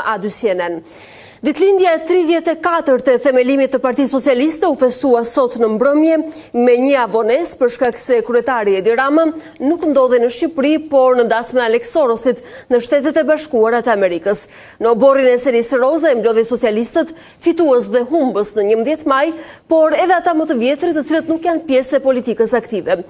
A2CNN. Ditëlindja e 34 të themelimit të Partisë Socialiste u festua sot në mbrëmje me një avonesë për shkak se kryetari Edi Rama nuk ndodhe në Shqipëri, por në dasmën Aleksorosit në Shtetet e Bashkuara të Amerikës. Në oborrin e serisë roze e mblodhi socialistët fitues dhe humbës në 11 maj, por edhe ata më të vjetrit të cilët nuk janë pjesë e politikës aktive.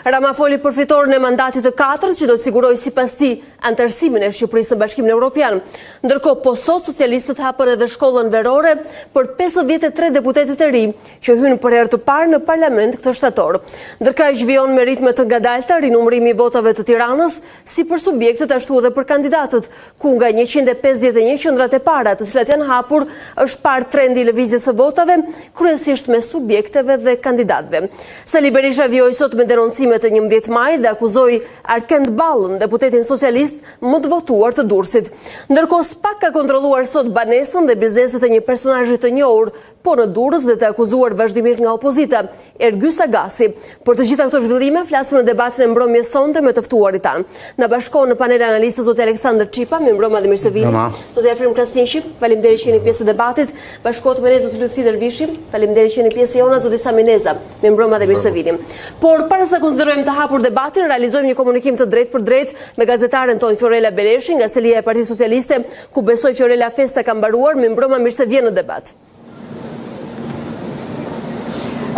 Rama foli për fitoren e mandatit të 4 që do të sigurojë sipas tij antarësimin e Shqipërisë në Bashkimin Evropian. Ndërkohë po sot socialistët hapën edhe shkollën verore për 53 deputetët e ri që hynë për herë të parë në parlament këtë shtator. Ndërkaq zhvijon me ritme të ngadalta rinumërimi i votave të Tiranës, si për subjektet ashtu edhe për kandidatët, ku nga 151 qendrat e para të cilat janë hapur, është parë trendi i lëvizjes së votave, kryesisht me subjekteve dhe kandidatëve. Sali Berisha vjoi sot me denoncime të 11 maj dhe akuzoi Arkend Ballën, deputetin socialist më të votuar të Durrësit. Ndërkohë SPAK ka kontrolluar sot banesën dhe bizneset e një personazhi të njohur, po në Durrës dhe të akuzuar vazhdimisht nga opozita, Ergys Agasi. Për të gjitha këto zhvillime flasim në debatin e mbrëmjes sonte me të ftuarit tanë. Na bashkohen në panel analistës zoti Aleksandër Çipa, mirëmbrëma dhe mirësevini. Zoti Afrim Krasniqi, faleminderit që jeni pjesë e debatit. Bashkohet me ne zoti Lutfi Dervishi, faleminderit që jeni pjesë e jona zoti Samineza, mirëmbrëma dhe mirësevini. Por para se konsiderojmë të hapur debatin, realizojmë një komunikim të drejtë për drejtë me gazetaren tonë Fiorella Beleshi nga selia e Partisë Socialiste, ku besoj Fiorella festa ka mbaruar, mirëmbrëma, mirë se vjen në debat.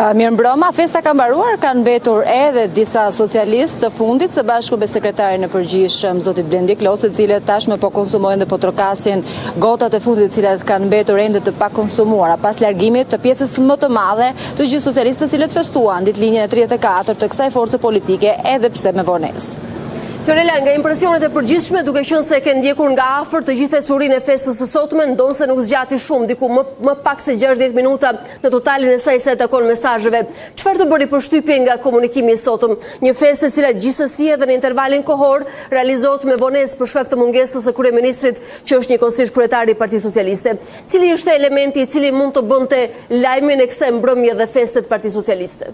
Mirëmbrëma, festa ka mbaruar, kanë mbetur edhe disa socialistë të fundit së bashku me sekretarin e përgjithshëm zotit Blendi Klosi, të cilët tashmë po konsumojnë dhe po trokasin gotat e fundit të cilat kanë mbetur ende të pakonsumuara pas largimit të pjesës më të madhe të gjithë socialistët të cilët festuan ditëlinjën e 34 të kësaj force politike, edhe pse me vonesë. Fiorella, nga impresionet e përgjithshme, duke qenë se ke ndjekur nga afër të gjithë ecurinë e festës së sotme, ndonse nuk zgjati shumë, diku më pak se 60 minuta në totalin e saj sa e takon mesazheve. Çfarë të bëri përshtypje nga komunikimi i sotëm? Një festë e cila gjithsesi edhe në intervalin kohor realizohet me vonesë për shkak të mungesës së kryeministrit, që është njëkohësisht kryetari i Partisë Socialiste. Cili është elementi i cili mund të bënte lajmin e kësaj mbrëmje dhe feste të Partisë Socialiste?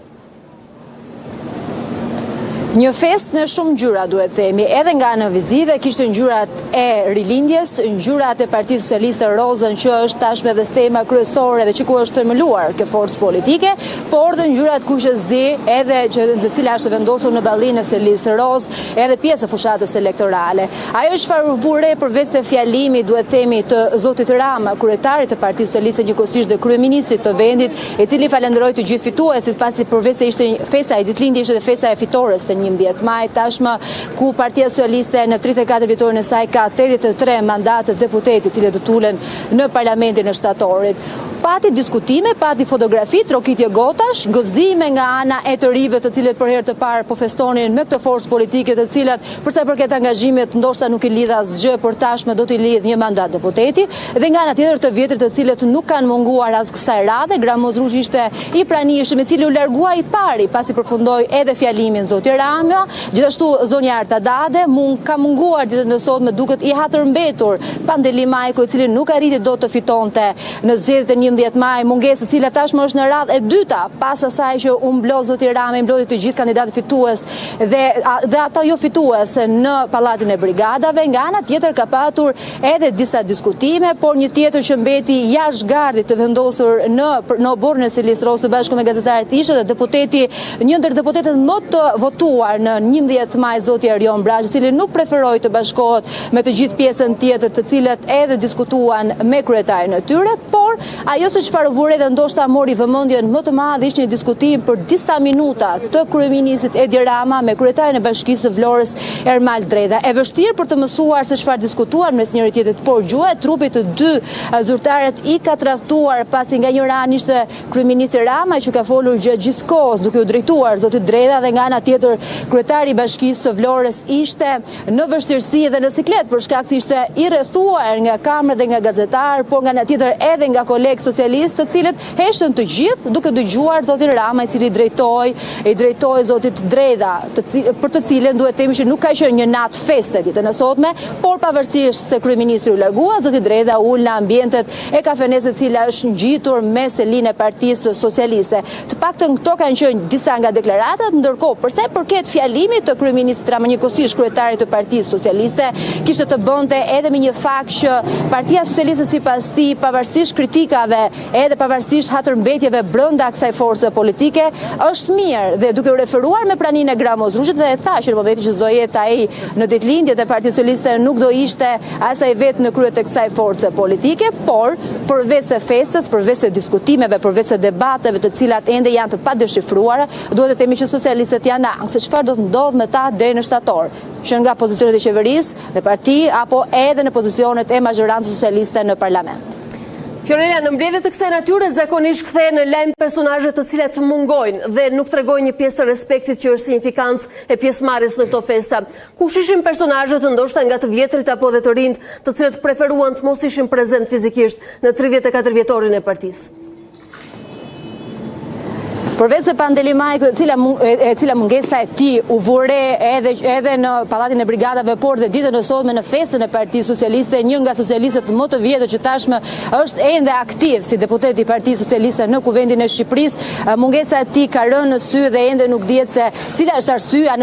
Një fest me shumë ngjyra, duhet themi, edhe nga ana vizive, kishte ngjyrat e rilindjes, ngjyrat e Partisë Socialiste rozën, që është tashmë edhe tema kryesore dhe që ku është tërmeluar kjo forcë politike, por dhe ngjyrat kuqezi, edhe e cila është vendosur në ballinë e selisë roz, edhe pjesë e fushatës elektorale. Ajo çfarë vure përveç se fjalimi, duhet themi, të zotit Rama, kryetarit të Partisë Socialiste, njëkohësisht dhe kryeministrit të vendit, i cili falenderoi të gjithë fituesit, pasi përveç se ishte festa e ditëlindjes, ishte festa e fitores të 11 maj, tashmë ku Partia Socialiste në 34 vjetorin e saj ka 83 mandate deputeti cilët do tulen në parlamentin e shtatorit. Pati diskutime, pati fotografi, trokitje gotash, gëzime nga ana e të rive të cilët për herë të parë po festonin me këtë forcë politike, të cilat për sa i përket angazhimit ndoshta nuk i lidh asgjë, por tashmë do t'i lidh një mandat deputeti, dhe nga ana tjetër të vjetrit të cilët nuk kanë munguar as kësaj radhe. Gramoz Rushi ishte i pranishëm, i cili u largua i pari pasi përfundoi edhe fjalimin zoti Rama. Gjithashtu zonja Arta Dade ka munguar ditën e sotme, duket i hatërmbetur Pandeli Majko, i cili nuk arriti dot të fitonte në zgjedhjet e 11 maj, mungesë e cila tashmë është në radhë e dyta pas asaj që u mblodh zoti Rama, i mblodhi të gjithë kandidatët fitues dhe ata jo fitues në pallatin e brigadave. Nga ana tjetër ka patur edhe disa diskutime, por një tjetër që mbeti jashtë gardit të vendosur në oborrin e selisë roz së bashku me gazetarët ishte dhe deputeti, një ndër deputetët më të votuar në 11 maj, zoti Erion Braçi, i cili nuk preferoi të bashkohet me të gjithë pjesën tjetër, të cilët edhe diskutuan me kryetarin e tyre, por ajo se çfarë vure dhe ndoshta mori vëmendjen më të madhe ishte një diskutim për disa minuta të kryeministit Edi Rama me kryetarin e Bashkisë së Vlorës Ermal Dreda. E vështirë për të mësuar se çfarë diskutuan mes njëri tjetrit, por gjuha e trupit të dy zyrtarët i ka tradhtuar, pasi nga një anë ishte kryeministri Rama që ka folur gjithë kohës duke u drejtuar zotit Dreda, dhe nga ana tjetër kryetari i Bashkisë së Vlorës ishte në vështirësi dhe në siklet për shkak se ishte i rrethuar nga kamerë dhe nga gazetar, por nga ana tjetër edhe nga nga kolegë socialistë, të cilët heshtën të gjithë duke dëgjuar zotin Rama, i cili drejtoi zotit Dreda, për të cilën duhet themi që nuk ka qenë një natë feste ditën e sotme, por pavarësisht se kryeministri u largua, zoti Dreda ul në ambientet e kafenesës, e cila është ngjitur me selinë e Partisë Socialiste. Të paktën këto kanë qenë disa nga deklaratat, ndërkohë përsa i përket fjalimit të kryeministit Rama, njëkohësisht kryetarit të Partisë Socialiste, kishte të bënte edhe me një fakt që Partia Socialiste sipas tij, pavarësisht kritikave edhe pavarësisht hatërmbetjeve brenda kësaj force politike, është mirë, dhe duke u referuar me praninë e Gramos Rrushit, dhe e tha që në momentin që do jetë ai në ditëlindjet e Partisë Socialiste nuk do ishte asaj vetë në krye të kësaj force politike, por përveç se festës, përveç se diskutimeve, përveç se debateve të cilat ende janë të padeshifruara, duhet të themi që socialistët janë se çfarë do të ndodhë me ta deri në shtator, që nga pozicionet e qeverisë, në parti, apo edhe në pozicionet e mazhorancës socialiste në parlament. Fiorella, në mbledhje të kësaj natyre zakonisht kthehen në lajm personazhe të cilat mungojnë dhe nuk tregojnë një pjesë të respektit që është significance e pjesëmarrjes në këto festa. Kush ishin personazhet ndoshta nga të vjetrit apo dhe të rinjt, të cilët preferuan të mos ishin prezent fizikisht në 34 vjetorin e partisë? Përveç se Pandeli Majko, e cila mungesa e tij u vure edhe në pallatin e brigadave, por dhe ditën e sotme në festën e Partisë Socialiste, një nga socialistët më të vjetër që tashmë është ende aktiv si deputet i Partisë Socialiste në Kuvendin e Shqipërisë, mungesa e tij ka rënë në sy dhe ende nuk dihet se cila është arsyeja,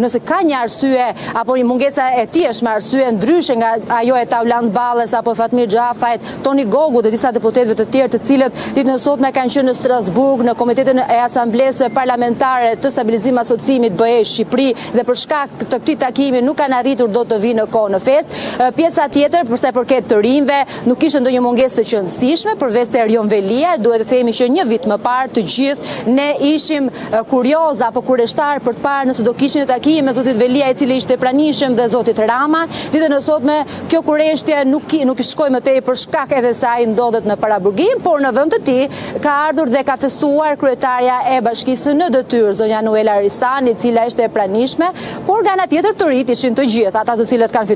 nëse ka një arsye apo një mungesa e tij është me arsye ndryshe nga ajo e Tauland Balles apo Fatmir Xhafajt, Toni Gogu dhe disa deputetëve të tjerë, të cilët ditën e sotme kanë qenë në Strasburg në komitetin e Asamblesë Parlamentare të Stabilizimit të Asociimit BE Shqipëri, dhe për shkak të këtij takimi nuk kanë arritur dot të vinë në kohë në festë. Pjesa tjetër, për sa i përket të rinjve, nuk kishte ndonjë mungesë të qëndësishme përveç të Erion Velia. Duhet të themi që një vit më parë të gjithë ne ishim kurioz apo kureshtar për të parë nëse do kishim një takim me zotit Velia, i cili ishte pranishëm, dhe zotit Rama. Ditën e sotme kjo kurreshtje nuk i shkoi më tej për shkak edhe se ai ndodhet në paraburgim, por në vend të tij ka ardhur dhe ka festuar kryetarja e bashkisë në detyrë, zonja Nuela Aristani, e cila ishte e pranishme, por nga ana tjetër të rit ishin të gjithë, ata të cilët kanë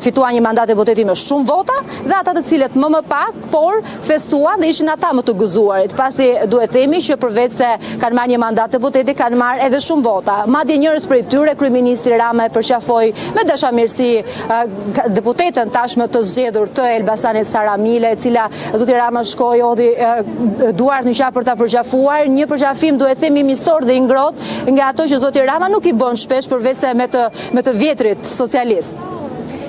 fituar një mandat deputeti me shumë vota, dhe ata të cilët më pak, por festuan dhe ishin ata më të gëzuarit, pasi duhet themi që përveç se kanë marrë një mandat deputeti, kanë marrë edhe shumë vota. Madje njërës prej tyre, kryeministri Rama e përqafoi me dashamirësi deputetën tashmë të zgjedhur të Elbasanit Saramile, e cila zoti Rama shkoi hodhi duart në qafë për ta përqafuar, një përqafim duhet themi misor dhe i ngrohtë nga ato që zoti Rama nuk i bën shpesh përveç se me të vjetrit socialist.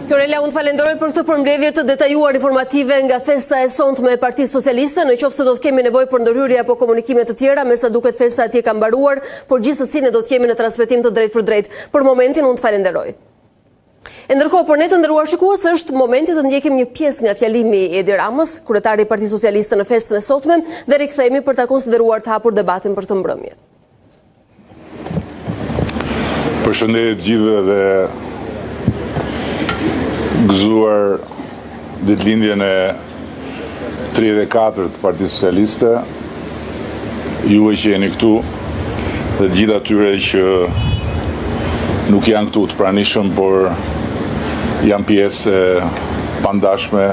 Fiorella, unë të falenderoj për këtë përmbledhje të detajuar informative nga festa e sonte e Partisë Socialiste. Në qoftë se do të kemi nevojë për ndërhyrje apo komunikime të tjera, me sa duket festa atje ka mbaruar, por gjithsesi ne do të jemi në transmetim të drejtë për drejtë. Për momentin unë të falenderoj. E ndërkohë, për ne të nderuar shikues, është momenti të ndjekim një pjesë nga fjalimi i Edi Ramës, kryetari i Partisë Socialiste në festën e sotme, dhe rikthehemi për ta konsideruar të hapur debatin për të mbrëmje. Përshëndetje të gjithëve dhe gëzuar ditëlindjen e 34 të Partisë Socialiste, juve që jeni këtu dhe gjithë atyre që nuk janë këtu të pranishëm, por janë pjesë pandashme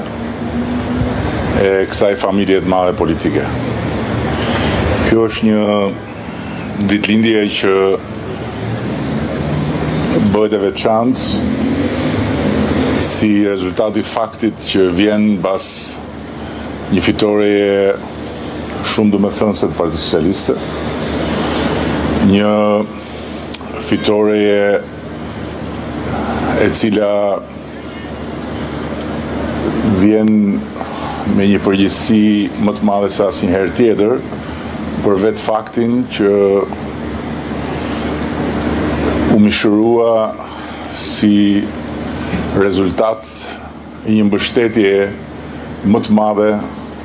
e kësaj familje të madhe politike. Kjo është një ditëlindje që bëhet e veçantë si rezultati faktit që vjen pas një fitoreje shumë domethënëse të Partisë Socialiste, një fitoreje e cila vjen me një përgjegjësi më të madhe se asnjëherë tjetër, për vetë faktin që u mishërua si rezultat i një mbështetje më të madhe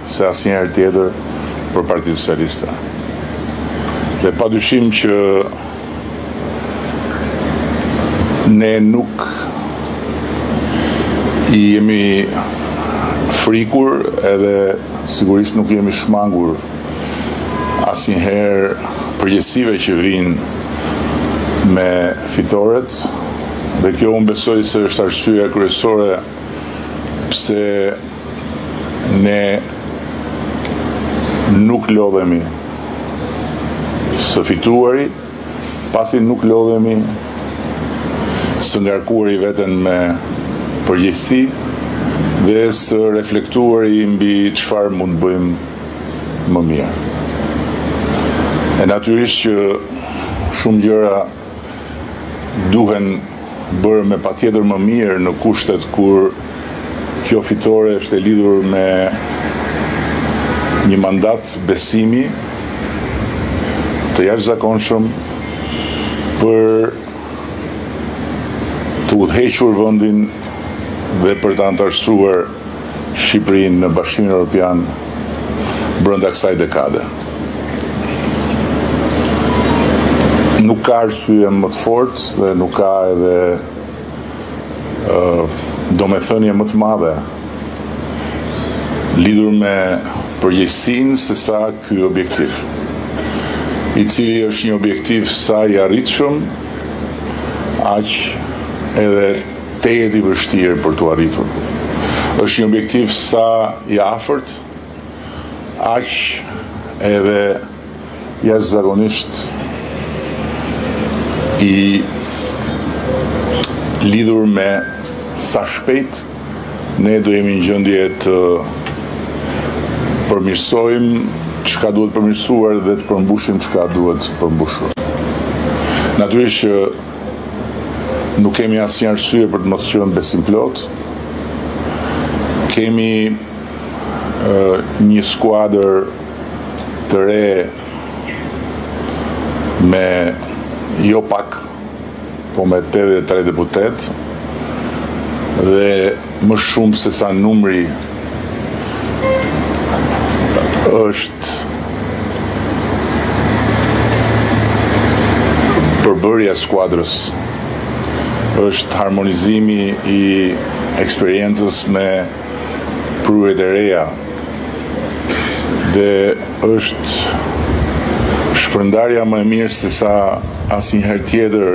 se asnjëherë tjetër për Partitë Socialiste. Dhe padyshim që ne nuk i jemi frikur, edhe sigurisht nuk jemi shmangur asnjëherë përgjegjësive që vijnë me fitoret, dhe kjo unë besoj se është arsyeja kryesore pse ne nuk lodhemi së fituari, pasi nuk lodhemi së ngarkuari veten me përgjegjësi dhe së reflektuari mbi çfarë mund të bëjmë më mirë. E natyrisht që shumë gjëra duhen bërë me patjetër më mirë në kushtet kur kjo fitore është e lidhur me një mandat besimi të jashtëzakonshëm për të udhëhequr vendin dhe për të antarësuar Shqipërinë në Bashkimin Evropian brenda kësaj dekade. Nuk ka arsye më të fortë dhe nuk ka edhe domethënie më të madhe lidhur me përgjegjësinë se sa ky objektiv, i cili është një objektiv sa i arritshëm, aq edhe tejet i vështirë për t'u arritur. Është një objektiv sa i afërt, aq edhe jashtëzakonisht i lidhur me sa shpejt ne do jemi në gjendje të përmirësojmë çka duhet përmirësuar dhe të përmbushim çka duhet përmbushur. Natyrisht që nuk kemi asnjë arsye për të mos qenë besimplot. Kemi një skuadër të re me jo pak, po me 83 deputet dhe më shumë se sa numri është përbërja skuadrës, është harmonizimi i eksperiencës me prurjet e reja dhe është shpërndarja më e mirë se sa asnjëherë tjetër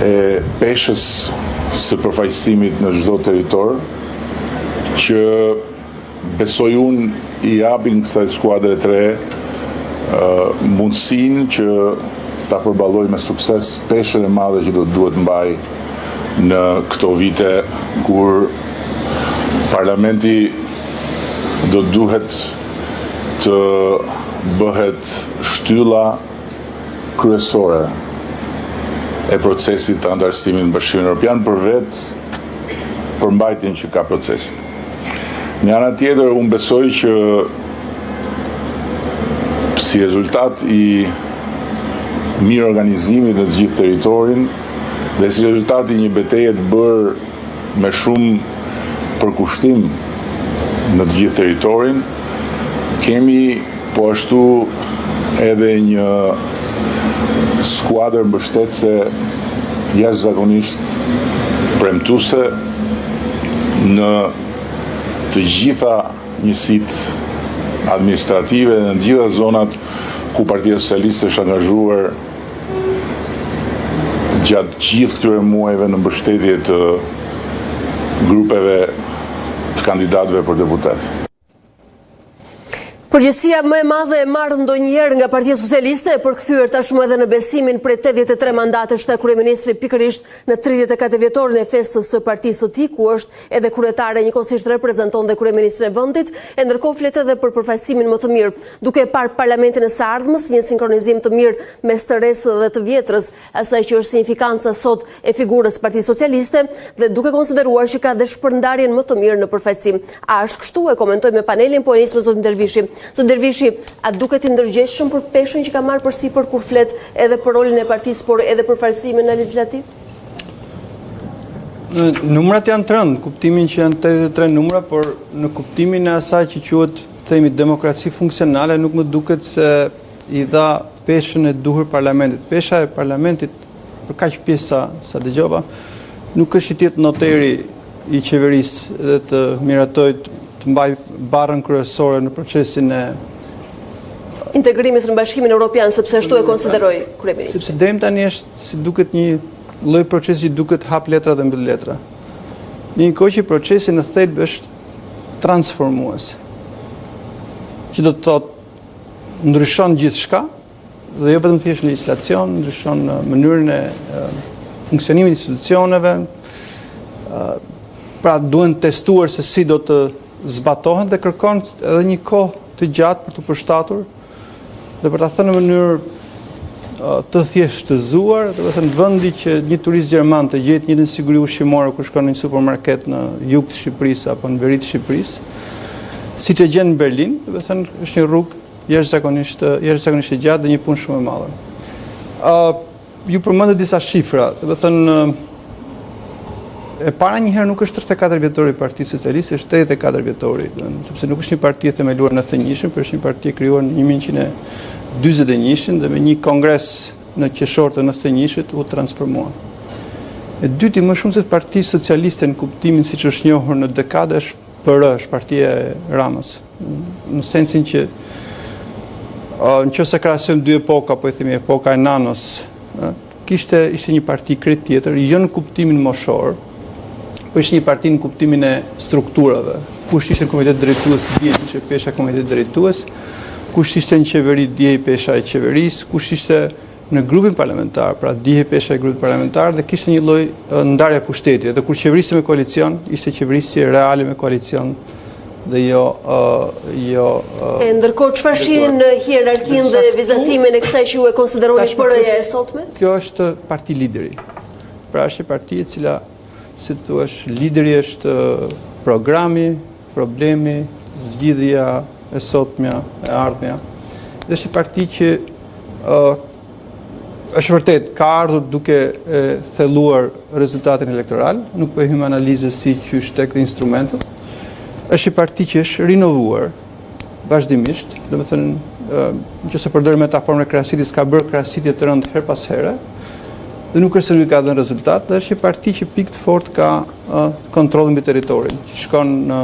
e peshës së përfaqësimit në çdo territor, që besoj unë i japin kësaj skuadre të re mundësinë që ta përballojë me sukses peshën e madhe që do duhet mbaj në këto vite kur parlamenti do duhet të bëhet shtylla kryesore e procesit të antarësimit në Bashkimin Evropian për përmbajtjen që ka procesi. Në ana tjetër, unë besoj që si rezultat i mirë organizimit në të gjithë territorin dhe si rezultat i një betejë të bërë me shumë përkushtim në të gjithë territorin, kemi po ashtu edhe një skuadër mbështetëse jashtëzakonisht premtuese në të gjitha njësitë administrative në të gjitha zonat ku Partia Socialiste është angazhuar gjatë gjithë këtyre muajve në mbështetje të grupeve të kandidatëve për deputet. Përgjegjësia më e madhe e marrë ndonjëherë nga Partia Socialiste e përkthyer tashmë edhe në besimin prej 83 mandatesh të kryeministrit pikërisht në 34 vjetorin e festës së partisë së tij, ku është edhe kryetare, njëkohësisht reprezenton dhe kryeministrin e vendit, e ndërkohë flet edhe për përfaqësimin më të mirë, duke parë parlamentin e së ardhmës një sinkronizim të mirë mes të resë dhe të vjetrës, asaj që është signifikanca sot e figurës Partisë Socialiste dhe duke konsideruar që ka dhe shpërndarjen më të mirë në përfaqësim. A është kështu? E komentoj me panelin, po e nis me zotin Dervishi. Zot Dervishi, a duket i ndërgjegjshëm për peshën që ka marrë përsipër kur flet edhe për rolin e partisë, por edhe për falësimin në legislativ? Numrat janë të rëndë, kuptimin që janë 83 numra, por në kuptimin e asaj që quhet, themi, demokraci funksionale, nuk më duket se i dha peshën e duhur parlamentit. Pesha e parlamentit, për kaq pjesa sa dëgjova, nuk është i tjetë noteri i qeverisë dhe të miratojë të mbaj barrën kryesore në procesin e integrimit në Bashkimin Evropian, sepse ashtu e konsideroi kryeministri. Sepse deri tani është si duket një lloj procesi që duket hap letra dhe mbyll letra. Në një kohë që procesi në thelb është transformues. që do të thotë ndryshon gjithçka dhe jo vetëm thjesht legjislacion, ndryshon mënyrën e funksionimit të institucioneve. Pra duhen testuar se si do të zbatohen dhe kërkon edhe një kohë të gjatë për të përshtatur dhe për ta thënë në mënyrë të thjeshtëzuar, do të thënë vendi që një turist gjerman të gjetë një siguri ushqimore kur shkon në një supermarket në jug të Shqipërisë apo në veri të Shqipërisë, siç e gjen në Berlin, do të thënë është një rrugë jashtëzakonisht e gjatë dhe një punë shumë e madhe. Ju përmendet disa shifra, do të thënë e para njëherë nuk është 34 vjetori i Partisë Socialiste, është 84 vjetori, sepse nuk është një parti e themeluar në 91-shin, por është një parti e krijuar në 1941-shin dhe me një kongres në qershor të 91-shit u transformua. E dyti, më shumë se Partia Socialiste në kuptimin siç është njohur në dekada është PR, është partia e Ramës, në sensin që nëse krahasojmë dy epoka, po e themi epoka e Nanos, ishte një parti krejt tjetër, jo në kuptimin moshor, po ishte një parti në kuptimin e strukturave. Kush ishte në komitet drejtues, dje ishte pesha komitet drejtues, kush ishte në qeveri, dje pesha e qeverisë, kush ishte në grupin parlamentar, pra dje pesha e grupit parlamentar dhe kishte një lloj ndarja pushteti. Dhe kur qeverisë me koalicion, ishte qeverisje reale me koalicion dhe jo. Ndërkohë çfarë shihni në hierarkinë dhe vizatimin e kësaj që ju e konsideroni PR-ja e sotme? Kjo është parti lideri. Pra është një parti e cila, si thua, lideri është programi, problemi, zgjidhja e sotmja, e ardhmja. Dhe është një parti që është vërtet ka ardhur duke thelluar rezultatin elektoral, nuk po e hym analizës si qysh tek instrumentet. Është një parti që është rinovuar vazhdimisht, domethënë nëse përdor metaforën e krahasitjes, ka bërë krahasitje të rëndë her pas here. Dhe nuk është se nuk ka dhënë rezultat, dhe është një parti që pikë të fortë ka kontrollin mbi territorin, që shkon në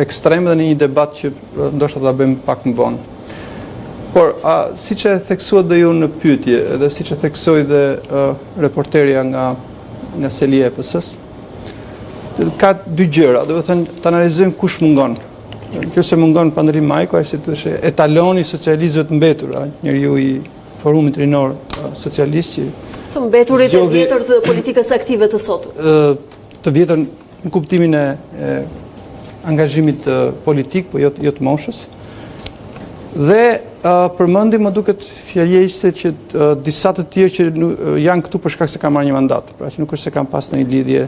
ekstrem dhe në një debat që ndoshta ta bëjmë pak më vonë. Por siç e theksuat dhe ju në pyetje, dhe siç e theksoi dhe reporterja nga Selia e PS-s, ka dy gjëra, do të thënë të analizojmë kush mungon. Nëse mungon Pandrim Majko, ai si thoshte etaloni i socialistëve të mbetur, njeriu i Forumit Rinor Socialist që të mbeturit e vjetër të politikës aktive të sotme. Të vjetër në kuptimin e angazhimit politik, po jo të moshës. Dhe përmendim më duket fjalja ishte që disa të tjerë që janë këtu për shkak se kanë marrë një mandat, pra që nuk është se kanë pas në një lidhje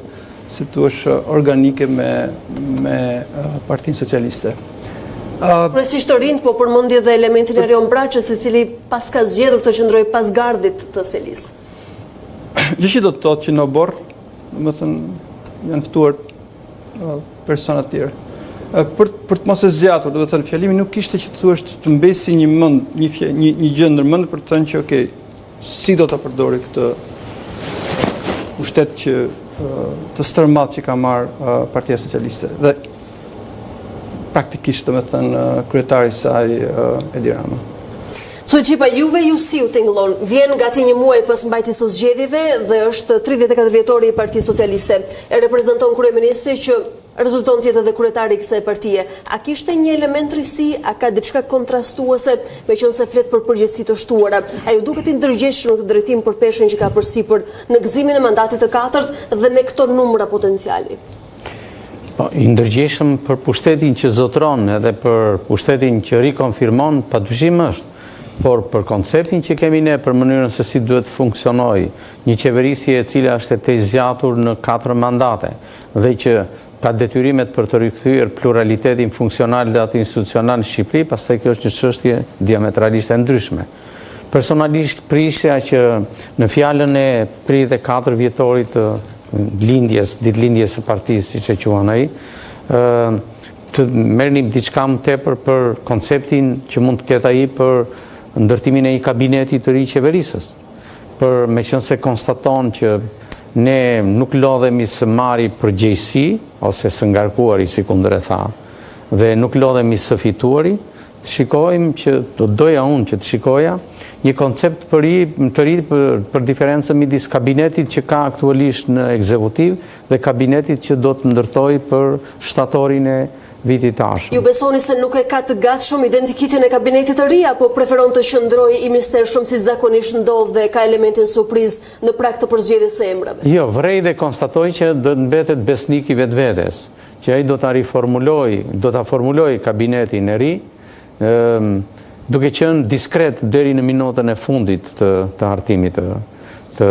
si thua organike me Partinë Socialiste. Kryesisht të rinjt, po përmendi dhe elementin e Erion Braçës, i cili pas ka zgjedhur të qëndrojë pas gardit të Selis. Gjë që do të thotë që në obor, domethënë janë ftuar persona të tjerë. Për të mos e zgjatur, do të thënë fjalimi nuk ishte që të thuash të mbesi një mend, një gjë ndërmend për të thënë që okay, si do ta përdori këtë pushtet që të stërmat që ka marrë Partia Socialiste. Dhe praktikisht, domethënë, kryetari i saj Edi Rama. Sulqipa, juve ju si u tingëllon? Vjen gati një muaj pas mbajtjes së zgjedhjeve dhe është 34 vjetori i Partisë Socialiste. E reprezenton kryeministri që rezulton tjetë dhe kryetari i kësaj partie. A kishte një element risi, a ka diçka kontrastuese me qenë se flet për përgjegjësi të shtuara? A ju duket i ndërgjegjshëm në këtë drejtim për peshën që ka përsipër në gëzimin e mandatit të katërt dhe me këto numra potenciali? Po, i ndërgjegjshëm për pushtetin që zotron edhe për pushtetin që rikonfirmon, padyshim është. Por për konceptin që kemi ne, për mënyrën se si duhet funksionoj një qeverisje e cila është e zgjatur në 4 mandate dhe që ka detyrimet për të rikthyer pluralitetin funksional dhe atë institucional në Shqipëri, pastaj kjo është një çështje diametralisht e ndryshme. Personalisht prishja që në fjalën e 34 vjetorit të ditëlindjes së partisë, siç e quan ai, të merrnim diçka më tepër për konceptin që mund të ketë ai për ndërtimin e një kabineti të ri qeverisës. Për me qenë se konstaton që ne nuk lodhemi së marri përgjegjësi, ose së ngarkuari, si kundër e tha, dhe nuk lodhemi së fituari, të shikojmë që, doja unë që të shikoja, një koncept të ri për diferencën midis kabinetit që ka aktualisht në ekzekutiv dhe kabinetit që do të ndërtoj për shtatorin e viti tashëm. Ju besoni se nuk e ka të gatshëm identikitin e kabinetit të ri, apo preferon të qëndrojë i mistershëm si zakonisht ndodh dhe ka elementin surprizë në prag të përzgjedhjes së emrave? Jo, vrej dhe konstatoj që do të mbetet besnik i vetvetes, që ai do ta formuloj kabinetin e ri, duke qenë diskret deri në minutën e fundit të hartimit të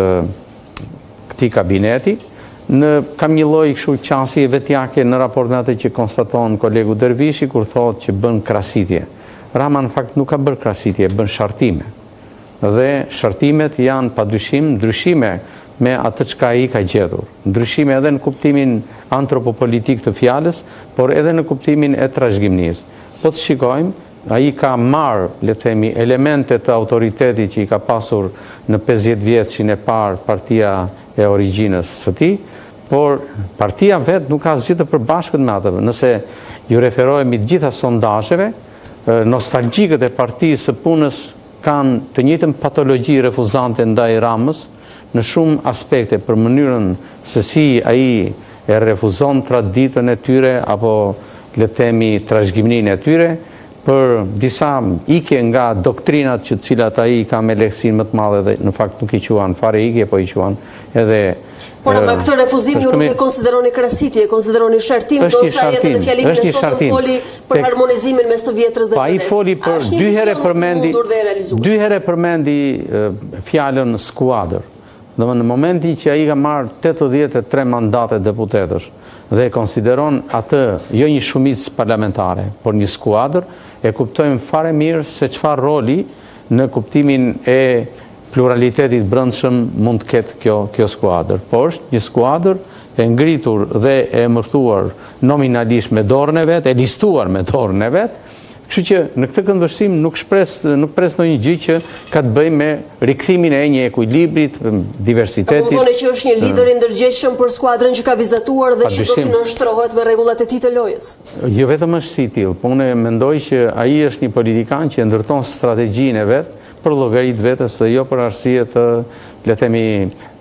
këtij kabineti. Kam një lloj kështu qasje vetjake në raport me atë që konstaton kolegu Dervishi kur thotë që bën krasitje. Rama në fakt nuk ka bërë krasitje, bën shartime. Dhe shartimet janë padyshim ndryshime me atë çka ai ka gjetur. Ndryshime edhe në kuptimin antropopolitik të fjalës, por edhe në kuptimin e trashëgimisë. Po të shikojmë, ai ka marrë, le të themi, elemente të autoritetit që i ka pasur në 50 vjetësin e parë partia e origjinës së tij, por partia vetë nuk ka asgjë të përbashkët me atë. Nëse ju referohemi të gjitha sondazheve, nostalgjikët e partisë së punës kanë të njëjtën patologji refuzante ndaj Ramës në shumë aspekte për mënyrën se si ai e refuzon traditën e tyre apo le të themi trashëgiminë e tyre, për disa ikje nga doktrinat që cilat ai ka me lehtësinë më të madhe dhe në fakt nuk i quan fare ikje, po i quan edhe. Por ama këtë refuzim ju nuk e konsideroni krasitje, e konsideroni shartim, do sa edhe në fjalimin e sotëm foli për harmonizimin mes të vjetrës dhe të rreth. Ai foli për dy herë përmendi fjalën skuadër. Në momentin që ai ka marrë 83 mandate deputetësh dhe e konsideron atë jo një shumicë parlamentare, por një skuadër, e kuptojmë fare mirë se çfarë roli në kuptimin e pluralitetit brendshëm mund të ketë kjo skuadër. Por është një skuadër e ngritur dhe e emërthuar nominalisht me dorën e vet, e listuar me dorën e vet. Kështu që në këtë këndvështrim nuk pres ndonjë gjë që ka të bëjë me rikthimin e një ekuilibrit, diversitetit. Apo thonë që është një lider i ndërgjegjshëm për skuadrën që ka vizatuar dhe që do të nënshtrohet me rregullat e tij të lojës. Jo vetëm është si tillë, po unë mendoj që ai është një politikan që ndërton strategjinë e vet për llogarit vetes dhe jo për arsye të, le të themi,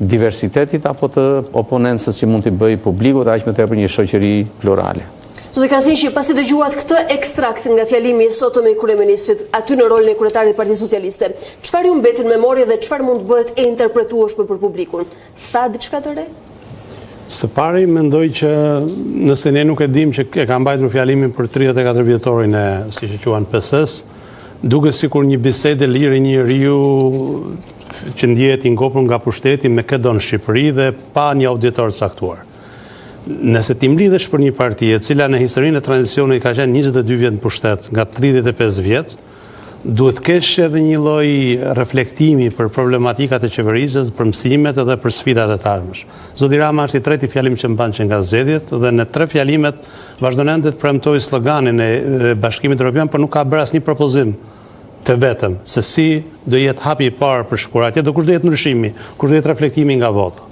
diversitetit apo të oponencës që mund t'i bëjë publikut, aq më tepër një shoqëri plurale. Zotë Krasniqi, pasi dëgjuat këtë ekstrakt nga fjalimi i sotëm i kryeministrit aty në rolin e kryetarit të Partisë Socialiste, çfarë ju mbeti në memorie dhe çfarë mund të bëhet e interpretueshme për publikun? Tha diçka të re? Së pari mendoj që nëse ne nuk e dim që e ka mbajtur fjalimin për 34 vjetorin e, siç e quajnë, PS-s, duket sikur një bisedë lirë një njeriu që ndjehet i ngopur nga pushteti me këtë don Shqipëri dhe pa një auditor saktuar. Nëse ti mlidhesh për një parti e cila në historinë e tranzicionit ka qenë 22 vjet në pushtet nga 35 vjet, duhet kesh edhe një lloj reflektimi për problematikat e qeverisës, për mësimet edhe për sfidat e të ardhmes. Zoti Rama është i treti fjalim që mban që nga zgjedhjet dhe në 3 fjalimet vazhdonte të premtoi sloganin e Bashkimit Evropian, por nuk ka bërë asnjë propozim të vetëm se si do jetë hapi i parë për shkuar atje, do kush do jetë ndryshimi, kush do jetë reflektimi nga vota.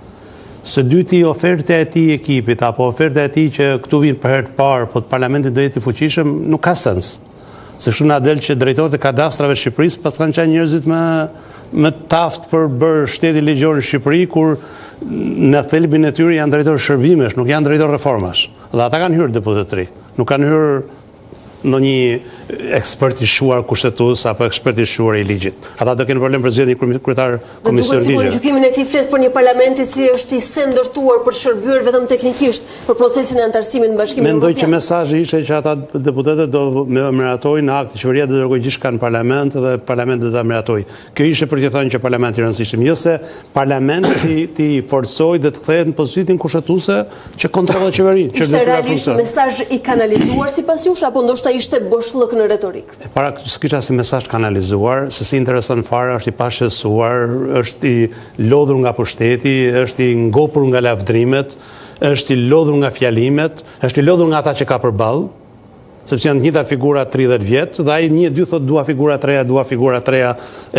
Së dyti, oferta e tij ekipit apo oferta e tij që këtu vinë për herë të parë, po të parlamentit do jetë i fuqishëm, nuk ka sens. Se kështu na del që drejtorët e kadastrave të Shqipërisë pas kanë qenë njerëzit më taft për bërë shteti ligjor në Shqipëri, kur në thelbin e tyre janë drejtorë shërbimesh, nuk janë drejtorë reformash. Dhe ata kanë hyrë deputetëri, nuk kanë hyrë ndonjë ekspert i shuar kushtetues apo ekspert i shuar i ligjit. Ata do kenë problem për zgjedhjen e kryetar komision ligji. Në gjykimin e tij flet për një parlament i cili është i sendërtuar për shërbyer vetëm teknikisht për procesin e antarësimit në Bashkimin Evropian. Mendoj që mesazhi ishte që ata deputetët do miratojnë akt, qeveria do dërgojë gjithçka në parlament dhe parlamenti do ta miratojë. Kjo ishte për të thënë që parlamenti i rëndësishëm, jo se parlamenti ti forcoi dhe të kthehet në pozicion kushtetuese që kontrollon qeverinë, që do të realisht mesazh i kanalizuar sipas jush apo ndoshta ishte boshllëk në retorik? E para s'kisha si mesazh kanalizuar, se si intereson fare, është i pashësuar, është i lodhur nga pushteti, është i ngopur nga lavdrimet, është i lodhur nga fjalimet, është i lodhur nga ata që ka përballë, sepse janë të njëjta figura 30 vjet, dhe ai një dy thot dua figura të reja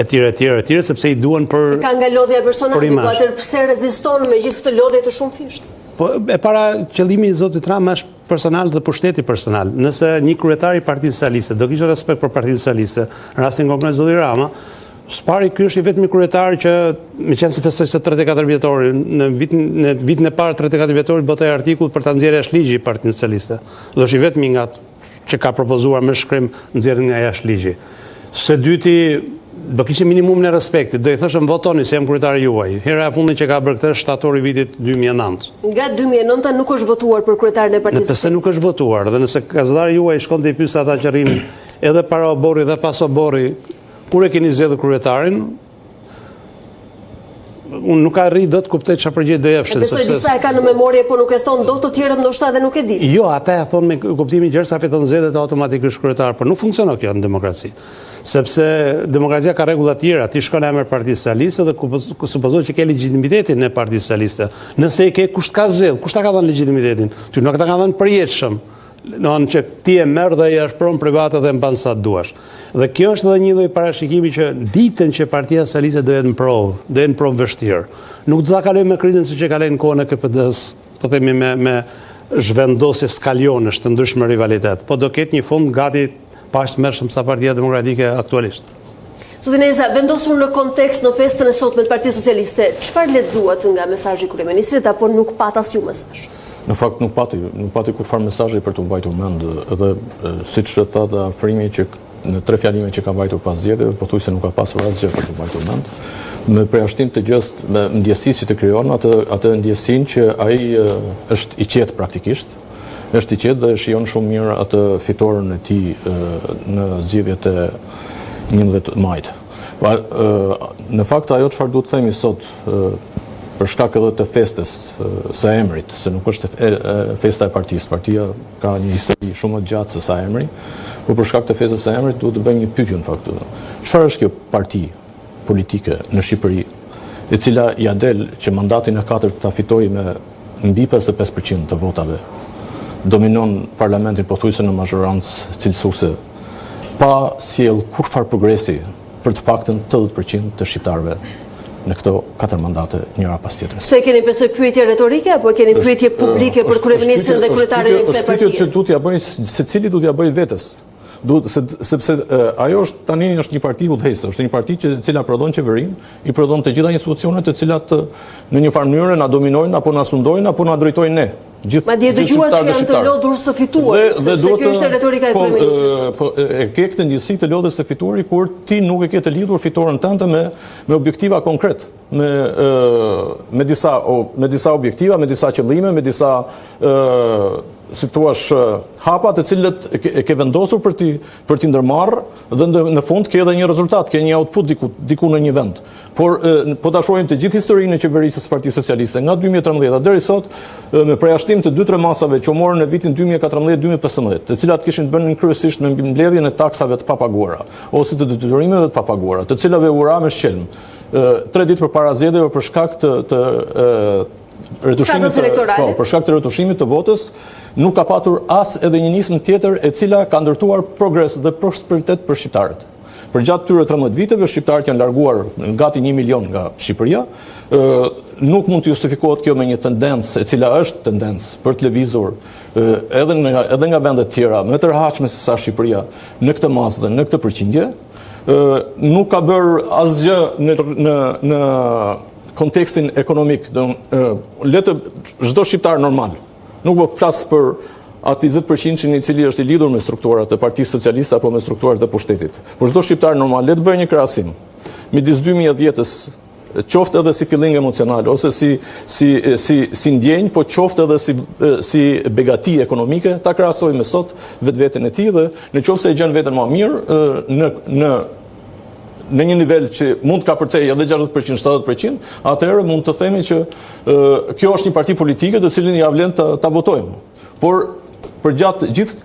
etj, sepse i duan për ka nga lodhja personale, po atëherë pse reziston me gjithë këtë lodhje të shumëfishtë? Po e para qëllimi i zotit Rama është personal dhe pushteti personal. Nëse një kryetar i Partisë Socialiste do kishte respekt për Partinë Socialiste, në rastin konkret zoti Rama, s'pari ky është i vetmi kryetar që meqense festoi se 34 vjetorin, në vitin e parë 34 vjetorit botoi artikull për ta nxjerrë jashtë ligji Partinë Socialiste. Do është i vetmi nga që ka propozuar me shkrim nxjerrjen nga jashtë ligji. Së dyti, do kishte minimum në respektit, do i thëshëm votoni se jam kryetari juaj. Hera e fundit që ka bërë këtë shtatori vitit 2009. Nga 2009 nuk është votuar për kryetarin e partisë. Nëse nuk është votuar dhe nëse gazetari juaj shkon të i pyesë ata që rrinë edhe para oborri dhe pas oborri, kur e keni zgjedhur kryetarin, unë nuk arri do të kuptoj çfarë përgjigje do jepshin. Besoj disa e kanë në memorie, po nuk e thon dot, të tjerët ndoshta edhe nuk e di. Jo, ata e thon me kuptimin gjerë sa fiton zgjedhjet automatikisht kryetar, por nuk funksionon kjo në demokraci. Sepse demokracia ka rregulla të tjera, ti shkon emër Partisë Socialiste dhe supozohet që ke legitimitetin e Partisë Socialiste. Nëse e ke, kush ka zgjedh, kush ta ka dhënë legitimitetin? Ty nuk ta ka dhënë përjetshëm. Në që ti e merr dhe i është pron private dhe mban sa duash. Dhe kjo është edhe një lloj parashikimi që ditën që Partia Socialiste do jetë në provë vështirë. Nuk do ta kalojmë me krizën siç e kaloi në kohën e KPD-s, po themi me zhvendosje skalionesh të ndryshme rivalitet, po do ketë një fund gati pashmërshëm sa Partia Demokratike aktualisht. Zotineza, vendosur në kontekst në festën e sotme të Partisë Socialiste, çfarë lexuat nga mesazhi i kryeministrit apo nuk pat asnjë mesazh? Në fakt nuk pati kurfar mesazhi për të mbajtur mend, edhe siç e tha dhe afrimi që në 3 fjalime që ka mbajtur pas zgjedhjeve, pothuajse nuk ka pasur asgjë për të mbajtur mend. Me përjashtim të gjëst me ndjesisë që të krijon atë ndjesinë që ai është i qetë praktikisht, është i qetë dhe shijon shumë mirë atë fitoren e tij në zgjedhjet e 11 majit. Në fakt ajo çfarë duhet të themi sot për shkak edhe të festës së emrit, se nuk është festa e partisë. Partia ka një histori shumë të gjatë se sa emri, por për shkak të festës së emrit duhet të bëjmë një pyetje në fakt. Çfarë është kjo parti politike në Shqipëri, e cila ja del që mandatin e 4 ta fitojë me mbi 55% të votave, dominon parlamentin pothuajse në mazhorancë cilësuese, pa sjell kurfar progresi për të paktën 80% të shqiptarëve në këto 4 mandate njëra pas tjetrës. Se keni besoj pyetje retorike apo keni pyetje publike për kryeministrin dhe kryetarin e kësaj partie? Është pyetje që duhet ja bëjë secili duhet ja bëjë vetes. Sepse ajo është tani është një parti udhëheqëse, është një parti e cila prodhon qeverinë, i prodhon të gjitha institucionet të cilat në një farë mënyrë na dominojnë apo na sundojnë apo na drejtojnë ne. Madje dëgjuat që janë të lodhur së fituari, sepse kjo është retorika e kryeministrit. Po e ke këtë ndjesi të lodhjes së fituari kur ti nuk e ke të lidhur fitoren tënde me objektiva konkret, me disa objektiva, me disa qëllime, me disa si thua hapa të cilët e ke vendosur për ti ndërmarrë dhe në fund ke edhe një rezultat, ke një output diku në një vend. Por po ta shohim të gjithë historinë e qeverisë së Partisë Socialiste nga 2013 deri sot, me përjashtim të 2-3 masave që u morën në vitin 2014-2015, të cilat kishin bënë kryesisht me mbledhjen e taksave të papaguara ose të detyrimeve të papaguara, të cilave u ura me shqelm 3 ditë përpara zgjedhjeve për shkak të retushimit të votës, nuk ka patur as edhe një nismë tjetër e cila ka ndërtuar progres dhe prosperitet për shqiptarët. Për gjatë tyre 13 viteve, shqiptarët janë larguar gati 1 milion nga Shqipëria. Nuk mund të justifikohet kjo me një tendencë e cila është tendencë për të lëvizur edhe nga vendet tjera më të rehatshme se sa Shqipëria në këtë masë dhe në këtë përqindje. Nuk ka bërë asgjë në kontekstin ekonomik. Letë çdo shqiptar normal. Nuk po flas për aty 10% i cili është i lidhur me strukturat e Partisë Socialiste apo me strukturat e pushtetit. Por çdo shqiptar normal, le të bëjë një krahasim midis 2010-s, qoftë edhe si fillim emocional ose si ndjenjë, po qoftë edhe si begati ekonomike, ta krahasoj me sot vetveten e tij dhe nëse e gjen veten më mirë në një nivel që mund të ka përcej edhe 60%, 70%, atëherë mund të themi që kjo është një parti politike të cilin ja vlen ta votojmë. Por për gjatë gjithë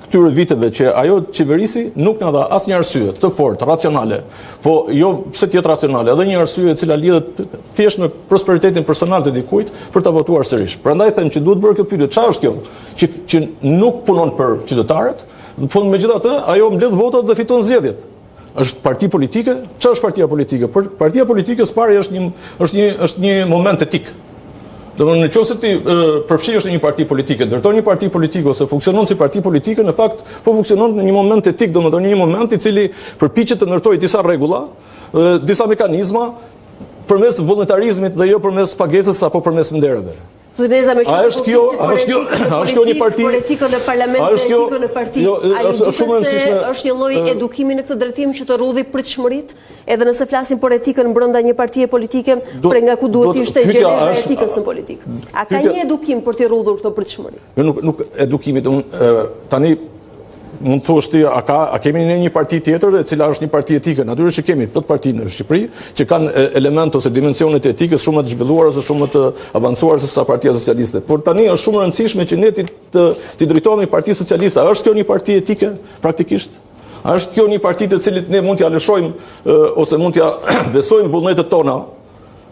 këtyre viteve që ajo qeverisi nuk na dha asnjë arsye të fortë, racionale, po jo pse të jetë racionale, edhe një arsye e cila lidhet thjesht me prosperitetin personal të dikujt për ta votuar sërish. Prandaj them që duhet bërë kjo pyetje, çfarë është kjo që nuk punon për qytetarët, por megjithatë ajo mbledh votat dhe fiton zgjedhjet. Është parti politike? Çfarë është partia politike? Partia politike së pari është një moment etik. Domethënë nëse ti përfshihesh në një parti politike, ndërton një parti politike ose funksionon si parti politike, në fakt po funksionon në një moment etik, domethënë në një moment i cili përpiqet të ndërtojë disa rregulla, disa mekanizma përmes vullnetarizmit dhe jo përmes pagesës apo përmes nderave. Zotineza me është kjo një parti për etikën e parlamentit dhe etikën e partisë. A ju duket se është një lloj edukimi në këtë drejtim që të rrudhi pritshmëritë, edhe nëse flasim për etikën brenda një partie politike, për nga ku duhet të ishte gjeneza e etikës në politikë. A ka një edukim për të rrudhur këto pritshmëri? Nuk edukimit tani mund të thuash ti, a kemi ne një parti tjetër e cila është një parti etike? Natyrisht që kemi plot parti në Shqipëri që kanë element ose dimensionet e etikës shumë më të zhvilluara ose shumë më të avancuara se sa Partia Socialiste. Por tani është shumë e rëndësishme që ne të drejtohemi Partisë Socialiste. A është kjo një parti etike praktikisht? A është kjo një parti të cilit ne mund t'ja lëshojmë ose mund t'ja besojmë vullnetet tona,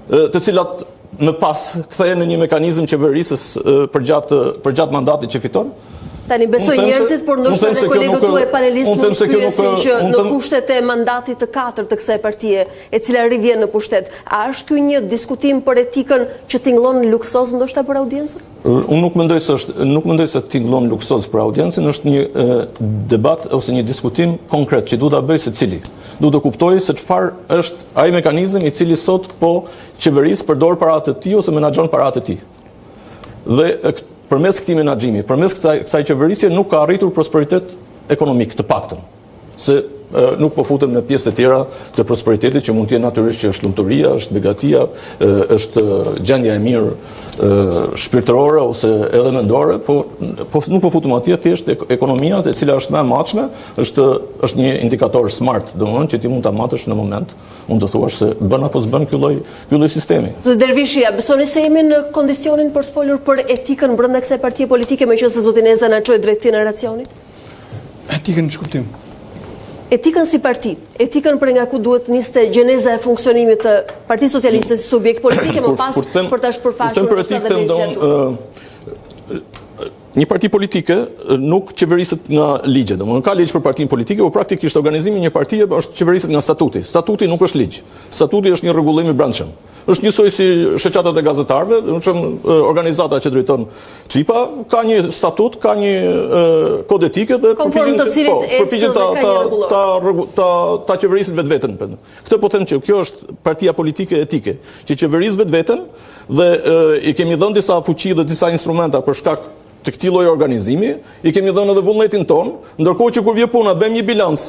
të cilat më pas kthehen në një mekanizëm qeverisës për gjatë mandatit që fiton? Tani besoj njerëzit, por ndoshta edhe kolegët tuaj panelistë mund të pyesin që në kushtet e mandatit të 4 të kësaj partie, e cila rivjen në pushtet, a është ky një diskutim për etikën që tingëllon luksoz ndoshta për audiencën? Unë nuk mendoj se tingëllon luksoz për audiencën, është një debat ose një diskutim konkret që duhet ta bëjë secili. Duhet të kuptojë se çfarë është ai mekanizëm i cili sot qeverisë përdor paratë e tij ose menaxhon paratë e tij. Dhe përmes këtij menaxhimi, përmes kësaj qeverisje nuk ka arritur prosperitet ekonomik të paktën. Se nuk po futem në pjesë të tjera të prosperitetit që mund të jenë natyrisht që është lumturia, është begatia, është gjendja e mirë shpirtërore ose edhe mendore, po nuk po futem atje, thjesht ekonomia e cila është më e matshme, është një indikator smart, domethënë që ti mund ta matësh në moment, mund të thuash se bën apo s'bën ky lloj sistemi. Zoti Dervishi, a besoni se jemi në kondicionin për të folur për etikën brenda kësaj partie politike, meqense Zotineza na çoi drejt generacionit? Etikën në shkuptim. Etikën si parti, etikën për nga ku duhet niste gjeneza e funksionimit të Partisë Socialiste si subjekt politike, më pas për ta shpërfaqur në një parti politike nuk qeveriset nga ligje. Domethënë ka ligj për partinë politike, por praktikisht organizimi i një partie është qeveriset nga statuti. Statuti nuk është ligj. Statuti është një rregullim i brendshëm. Është njësoj si shoqatat e gazetarëve, organizata që drejton ÇIPA ka një statut, ka një kod etike dhe përpiqen ta qeverisin vetveten. Këtë po them që kjo është partia politike etike, që qeveris vetveten dhe i kemi dhënë disa fuqi dhe disa instrumenta për shkak të këtij lloji organizimi, i kemi dhënë edhe vullnetin ton, ndërkohë që kur vjen puna bëjmë një bilanc.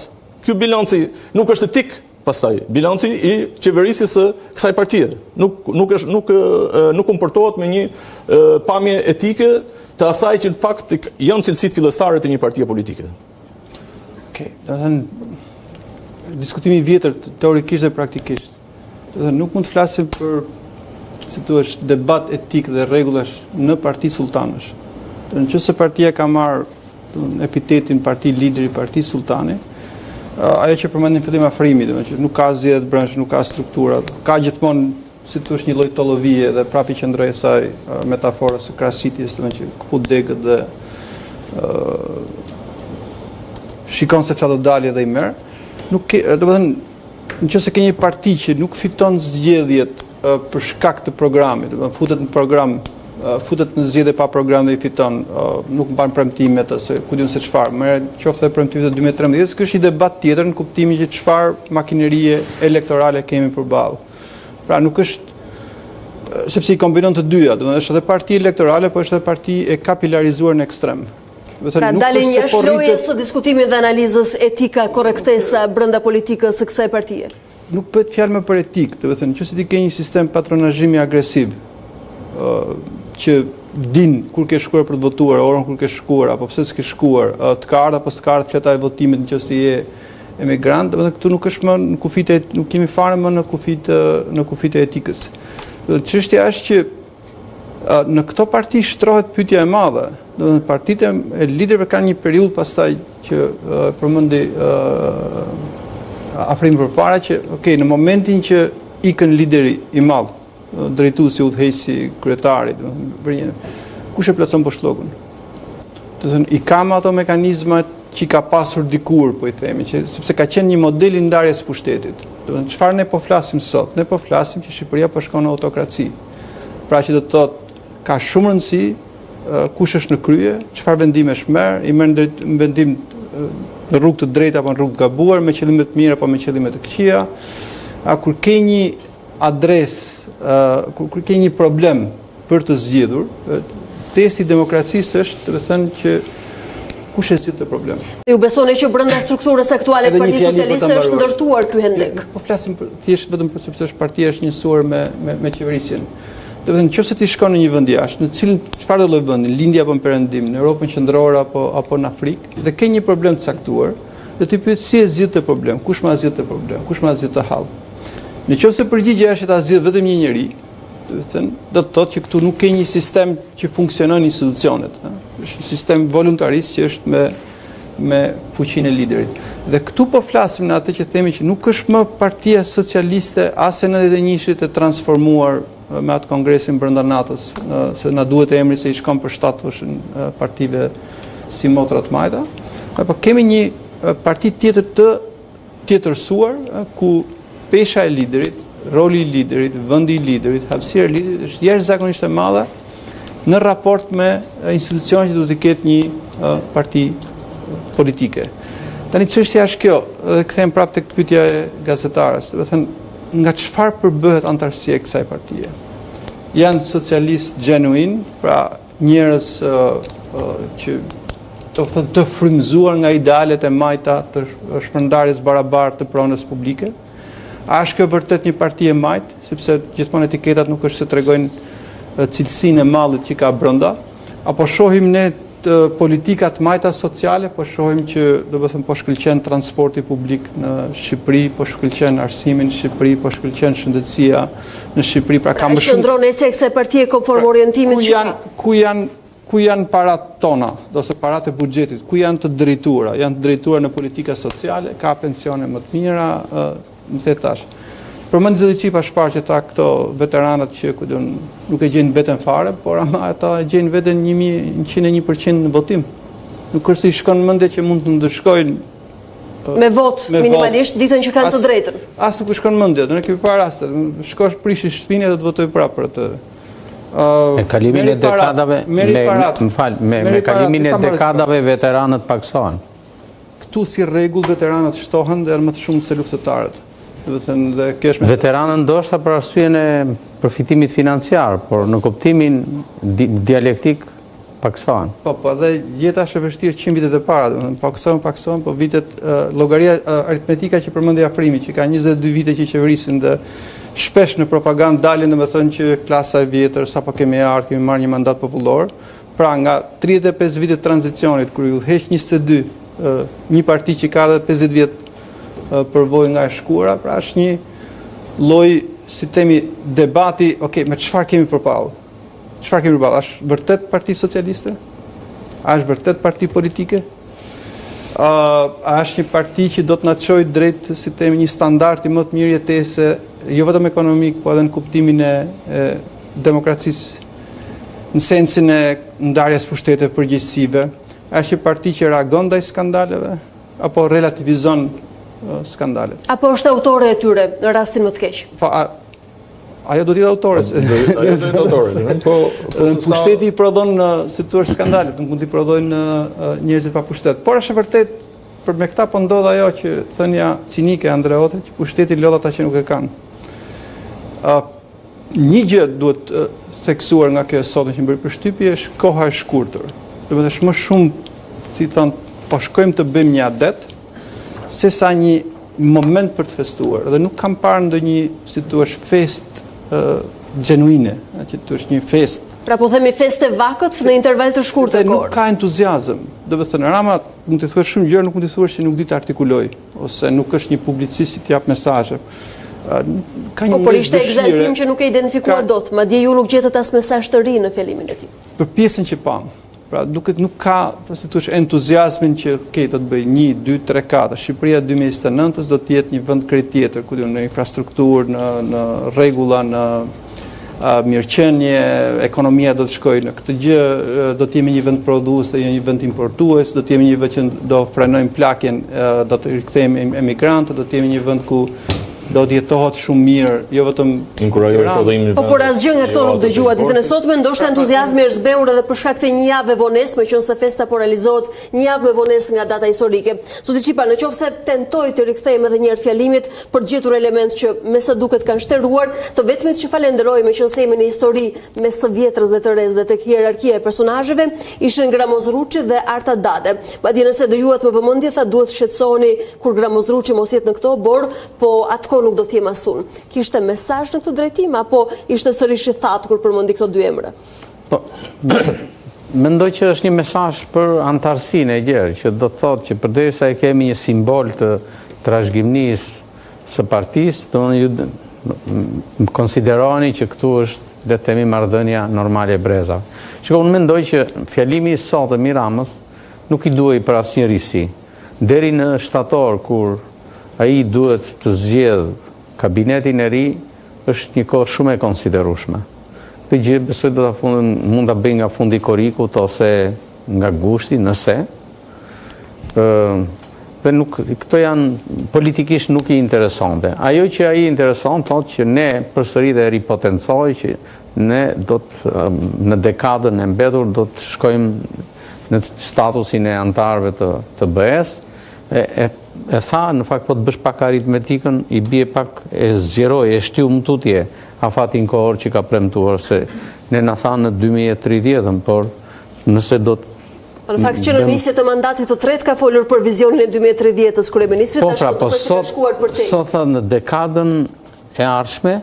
Ky bilanci nuk është etik, pastaj bilanci i qeverisjes së kësaj partie. Nuk komportohet me një pamje etike të asaj që në fakt janë cilësitë fillestare të një partie politike. Okej, do të thënë diskutimi i vjetër teorikisht dhe praktikisht. Do të thënë nuk mund të flasim për si thua debat etik dhe rregullash në parti sultanësh. Nëse partia ka marrë epitetin parti lideri, parti sultani, ajo që përmendim fillim afrimi, që nuk ka zgjedhje brendshme, nuk ka struktura, ka gjithmonë si thosh një lloj tollovie dhe prapë qëndroi saj metaforës së krahasitjes, që kaput degët dhe shikon se çfarë do dalë dhe i merr. Nuk ke, domethënë nëse ke një parti që nuk fiton zgjedhjet për shkak të programit, domethënë futet në program, futet në zgjedhje pa program dhe i fiton, nuk mban premtimet ose ku diun se çfarë, merr qoftë edhe premtimet e 2013, kjo është një debat tjetër në kuptimin që çfarë makinerie elektorale kemi përballë. Pra nuk është sepse i kombinon të dyja, domethënë është edhe parti elektorale, po është edhe parti e kapilarizuar në ekstrem. Pra dalin jashtë lojës së diskutimit dhe analizës etika, korrektesa brenda politikës së kësaj partie. Nuk bëhet fjalë më për etikë, domethënë nëse ti ke një sistem patronazhimi agresiv, që din kur ke shkuar për të votuar, orën kur ke shkuar, apo pse s'ke shkuar, të ka ardhur apo s'ka ardhur fleta e votimit nëse je emigrant, domethënë këtu nuk është më në kufit e nuk kemi fare më në kufit e etikës. Çështja është që në këto parti shtrohet pyetja e madhe. Domethënë partitë e liderëve kanë një periudhë pastaj që përmendi afrimi përpara që në momentin që ikën lideri i madh, drejtuesi, udhëheqësi, kryetari, kush e plotson boshllokun? Do të thënë i kam ato mekanizmat që ka pasur dikur, po i themi, që sepse ka qenë një model i ndarjes së pushtetit. Do të thënë çfarë ne po flasim sot? Ne po flasim që Shqipëria po shkon në autokraci. Pra që do të thotë ka shumë rëndësi kush është në krye, çfarë vendimesh merr, i merr vendim në rrugë të drejtë apo në rrugë të gabuar, me qëllime të mira apo me qëllime të këqija. Kur ke një adresë, kur ke një problem për të zgjedhur, testi i demokracisë është, të thënë që kush e zgjidh të problem. Ju besoni që brenda strukturës aktuale të Partisë Socialiste është ndërtuar ky hendek? Po flasim thjesht vetëm për sepse është partia është njësuar me qeverisjen. Do të thënë nëse ti shkon në një vend jashtë, në cilin çfarë do lloj vendi, lindja apo në perëndim, në Europën qendrore apo në Afrikë, dhe ke një problem të caktuar, do ti pyet si e zgjidh të problem, kush ma zgjidh të problem, kush ma zgjidh të hall. Nëse përgjigjja është ta zgjidh vetëm një njeri, do të thotë që këtu nuk ke një sistem që funksionon institucionet. Është një sistem voluntarist që është me fuqinë e liderit. Dhe këtu po flasim në atë që themi që nuk është më Partia Socialiste as e 91-shit e transformuar me atë kongresin brenda NATO-s, se na duhet emri se i shkon për shtatëshin partive si Motrat Majta, apo kemi një parti tjetër të tjetërsuar ku pesha e liderit, roli i liderit, vendi i liderit, hapësira e liderit është jashtëzakonisht e madhe në raport me institucionet që duhet të ketë një parti politike. Tani çështja është kjo, dhe kthehem prapë tek pyetja e gazetarës, do të thënë nga çfarë përbëhet antarësia e kësaj partie. Janë socialistë genuin, pra njerëz që të frymëzuar nga idealet e majta të shpërndarjes barabartë të pronës publike. A është kjo vërtet një parti e majtë, sepse gjithmonë etiketat nuk është se tregojnë cilësinë e mallit që ka brenda, apo shohim ne politikat majta sociale, po shohim që do të thënë po shkëlqen transporti publik në Shqipëri, po shkëlqen arsimin në Shqipëri, po shkëlqen shëndetësia në Shqipëri, pra ka më shumë. Qëndron e kësaj partie konform orientimit ku janë parat tona, ose parat e buxhetit, ku janë të drejtuara? Janë të drejtuara në politika sociale, ka pensione më të mira, më the tash. Përmend edhe çipa shpar që ta këto veteranët që nuk e gjejnë veten fare, por ama ata e gjejnë veten 101% në votim. Nuk është se i shkon mendje që mund të ndëshkojnë me vot minimalisht ditën që kanë të drejtën. As nuk shkon mendje, ne kemi parë raste. Shkosh prish shtëpinë dhe të votoj prapë për atë. Me kalimin e dekadave, me kalimin e dekadave veteranët paksohen. Këtu si rregull veteranët shtohen dhe janë më të shumë se luftëtarët. Veteranët ndoshta për arsyeën e përfitimit financiar, por në kuptimin dialektik paksohen. Po, dhe jeta është e vështirë 100 vitet e para, paksohen, po vitet llogaria aritmetika që përmendi Afrimi, që ka 22 vite që qeverisin dhe shpesh në propagandë dalin domethënë që klasa e vjetër sapo kemi marrë një mandat popullor, pra nga 35 vite të tranzicionit kur u heq 22, një parti që ka edhe 50 vjet përvojë nga e shkura, pra është një lloj, si themi, debati, me çfarë kemi përpallë? Çfarë kemi përpallë? Është vërtet Parti Socialiste? A është vërtet parti politike? A është një parti që do të na çojë drejt, si themi, një standardi më të mirë jetese, jo vetëm ekonomik, po edhe në kuptimin e demokracisë, në sensin e ndarjes pushteteve përgjegjësive? A është një parti që reagon ndaj skandaleve apo relativizon skandalet? Apo është autore e tyre në rastin më të keq? Ajo do t'jetë autore. Ajo do t'jetë autore. Pushteti i prodhon si thua skandalet, nuk mund t'i prodhojnë njerëzit pa pushtet. Por është vërtet për me këta po ndodh ajo që thënia cinike Andreotit, që pushteti lodh ata që nuk e kanë. Një gjë duhet theksuar nga kjo sot që më bëri përshtypje është koha e shkurtër. Do të thotë më shumë, si thon, po shkojmë të bëjmë një adet se sa një moment për të festuar. Dhe nuk kam parë ndonjë, si thua, fest genuine, që të është një fest. Pra po themi fest e vakët në interval të shkurtër kohë. Nuk ka entuziazëm. Do të thënë, Rama mund të thuash shumë gjëra, nuk mund të thuash që nuk di të artikuloj, ose nuk është një publicist që t'jap mesazhe. Ka një por ishte egzaltim që nuk e identifikuar dot, madje ju nuk gjetët as mesazh të ri në fillimin e tij. Për pjesën që pam. Pra duket nuk ka, si thua, entuziazmin që do të bëj 1, 2, 3, 4. Shqipëria 2029 do të jetë një vend krejt tjetër, ku në infrastrukturë, në rregulla, në mirëqenie, ekonomia do të shkojë në këtë gjë, do të jemi një vend prodhues dhe një vend importues, do të jemi një vend që do frenojmë plakjen, do të rikthejmë emigrantët, do të jemi një vend ku do të jetohet shumë mirë, jo vetëm Po por asgjë nga këto nuk dëgjua ditën e sotme, ndoshta entuziazmi është zbehur edhe për shkak të një jave vonesë, meqense festa po realizohet një javë me vonesë nga data historike. Zoti Çipa, nëse tentoj të rikthejmë edhe një herë fjalimit për të gjetur element që me sa duket kanë shtërruar, të vetmit që falenderoj meqense jemi në histori me së vjetrës dhe të rez dhe tek hierarkia e personazheve ishin Gramoz Ruçi dhe Arta Dade. Madje nëse dëgjuat me vëmendje tha duhet shqetësoheni kur Gramoz Ruçi mos jetë në këto bor, po atko nuk do t'jem asun. Kishte mesazh në këtë drejtim apo ishte sërish i thatë kur përmendi këto dy emra? Po, mendoj që është një mesazh për antarësinë e gjerë, që do të thotë që përderisa e kemi një simbol të trashëgiminisë së partisë, do konsideroni që këtu është le të themi marrëdhënia normale e brezave. Shikoj, unë mendoj që fjalimi i sot i Ramës nuk i duhej për asnjë risi. Deri në shtator kur ai duhet të zgjedh kabinetin e ri, është një kohë shumë e konsiderueshme. Këtë gjë besoj do ta mund ta bëj nga fundi i korikut ose nga gushti, nëse. Dhe nuk këto janë politikisht nuk i interesante. Ajo që ai intereson thotë që ne përsëri dhe ripotencoj që ne do të në dekadën e mbetur do të shkojmë në statusin e antarëve të BE-s. E tha, në fakt po të bësh pak aritmetikën, i bie pak e zgjeroj, e shtiu më tutje afatin kohor që ka premtuar, se ne na tha në 2030, por nëse do të... Në fakt që në nisje të mandatit të tretë ka folur për vizionin e 2030-s kryeministrit, po pra, po sot tha në dekadën e ardhshme,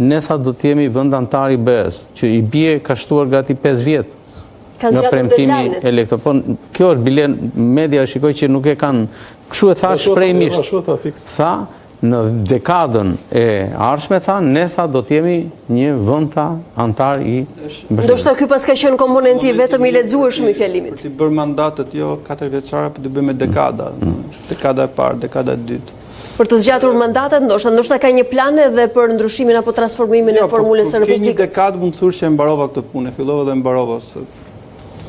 ne tha do të jemi vend antar i BE-s, që i bie ka shtuar gati 5 vjet. Nga premtimi elektor. Po kjo është bile media shikoj që nuk e kanë. Kështu e tha shprehmisht. Tha në dekadën e ardhshme ne tha do të jemi një vend antar i BE-s. Ndoshta ky pas ka qenë komponenti vetëm i lexueshëm i fjalimit. Për të bërë mandatet jo 4 vjeçare, por të bëjmë me dekada. Dekada e parë, dekada e dytë. Për të zgjatur mandatet, ndoshta ka një plan edhe për ndryshimin apo transformimin e formulës së Republikës. Një dekadë mund të thush që e mbarova këtë punë, fillova dhe mbarova.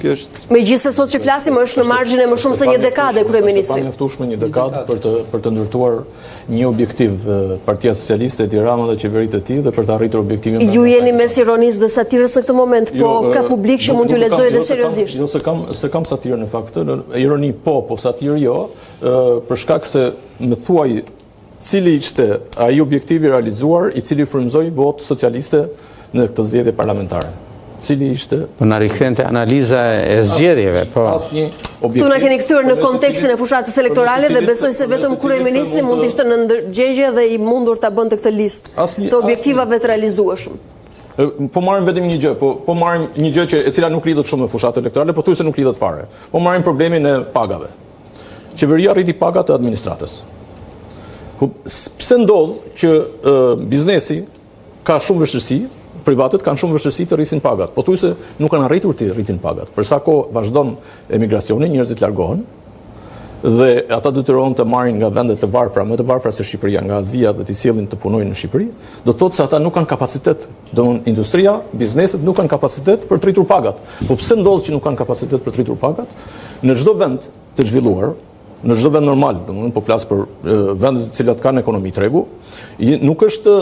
Megjithëse sot që flasim është në margjin e më shumë se një dekade kryeministri. Pa mjaftueshme një dekadë për të ndërtuar një objektiv Partia Socialiste e Tiranës dhe qeveritë e tij dhe për të arritur objektivin. Ju jeni mes ironisë dhe satirës në këtë moment, po ka publik që mund t'ju lexojë dhe seriozisht. Jo, se kam satirë në fakt, ironi po satirë jo, për shkak se më thuaj cili ishte ai objektivi realizuar i cili frymëzoi votë socialiste në këtë zgjedhje parlamentare. Cili ishte? Po na rikthente analiza e zgjedhjeve, po. Tu na keni kthyer në kontekstin e fushatës elektorale dhe besoj se vetëm kryeministri mund të ishte në ndërgjegje dhe i mundur ta bënte këtë listë të objektivave të realizueshëm. Po marrim vetëm një gjë, po marrim një gjë e cila nuk lidhet shumë me fushatë elektorale, po thuaj se nuk lidhet fare. Po marrim problemin e pagave. Qeveria rriti pagat të administratës. Pse ndodh që biznesi ka shumë vështirësi, privatët kanë shumë vështirësi të rrisin pagat, po thuaj se nuk kanë arritur të rritin pagat. Për sa kohë vazhdon emigracioni, njerëzit largohen dhe ata detyrohen të marrin nga vendet të varfra, më të varfra se Shqipëria, nga Azia dhe të sjellin të punojnë në Shqipëri, do të thotë se ata nuk kanë kapacitet, domthonë industria, bizneset nuk kanë kapacitet për të rritur pagat. Po pse ndodh që nuk kanë kapacitet për të rritur pagat? Në çdo vend të zhvilluar, në çdo vend normal, domthonë po flas për vendet të cilat kanë ekonomi tregu, nuk është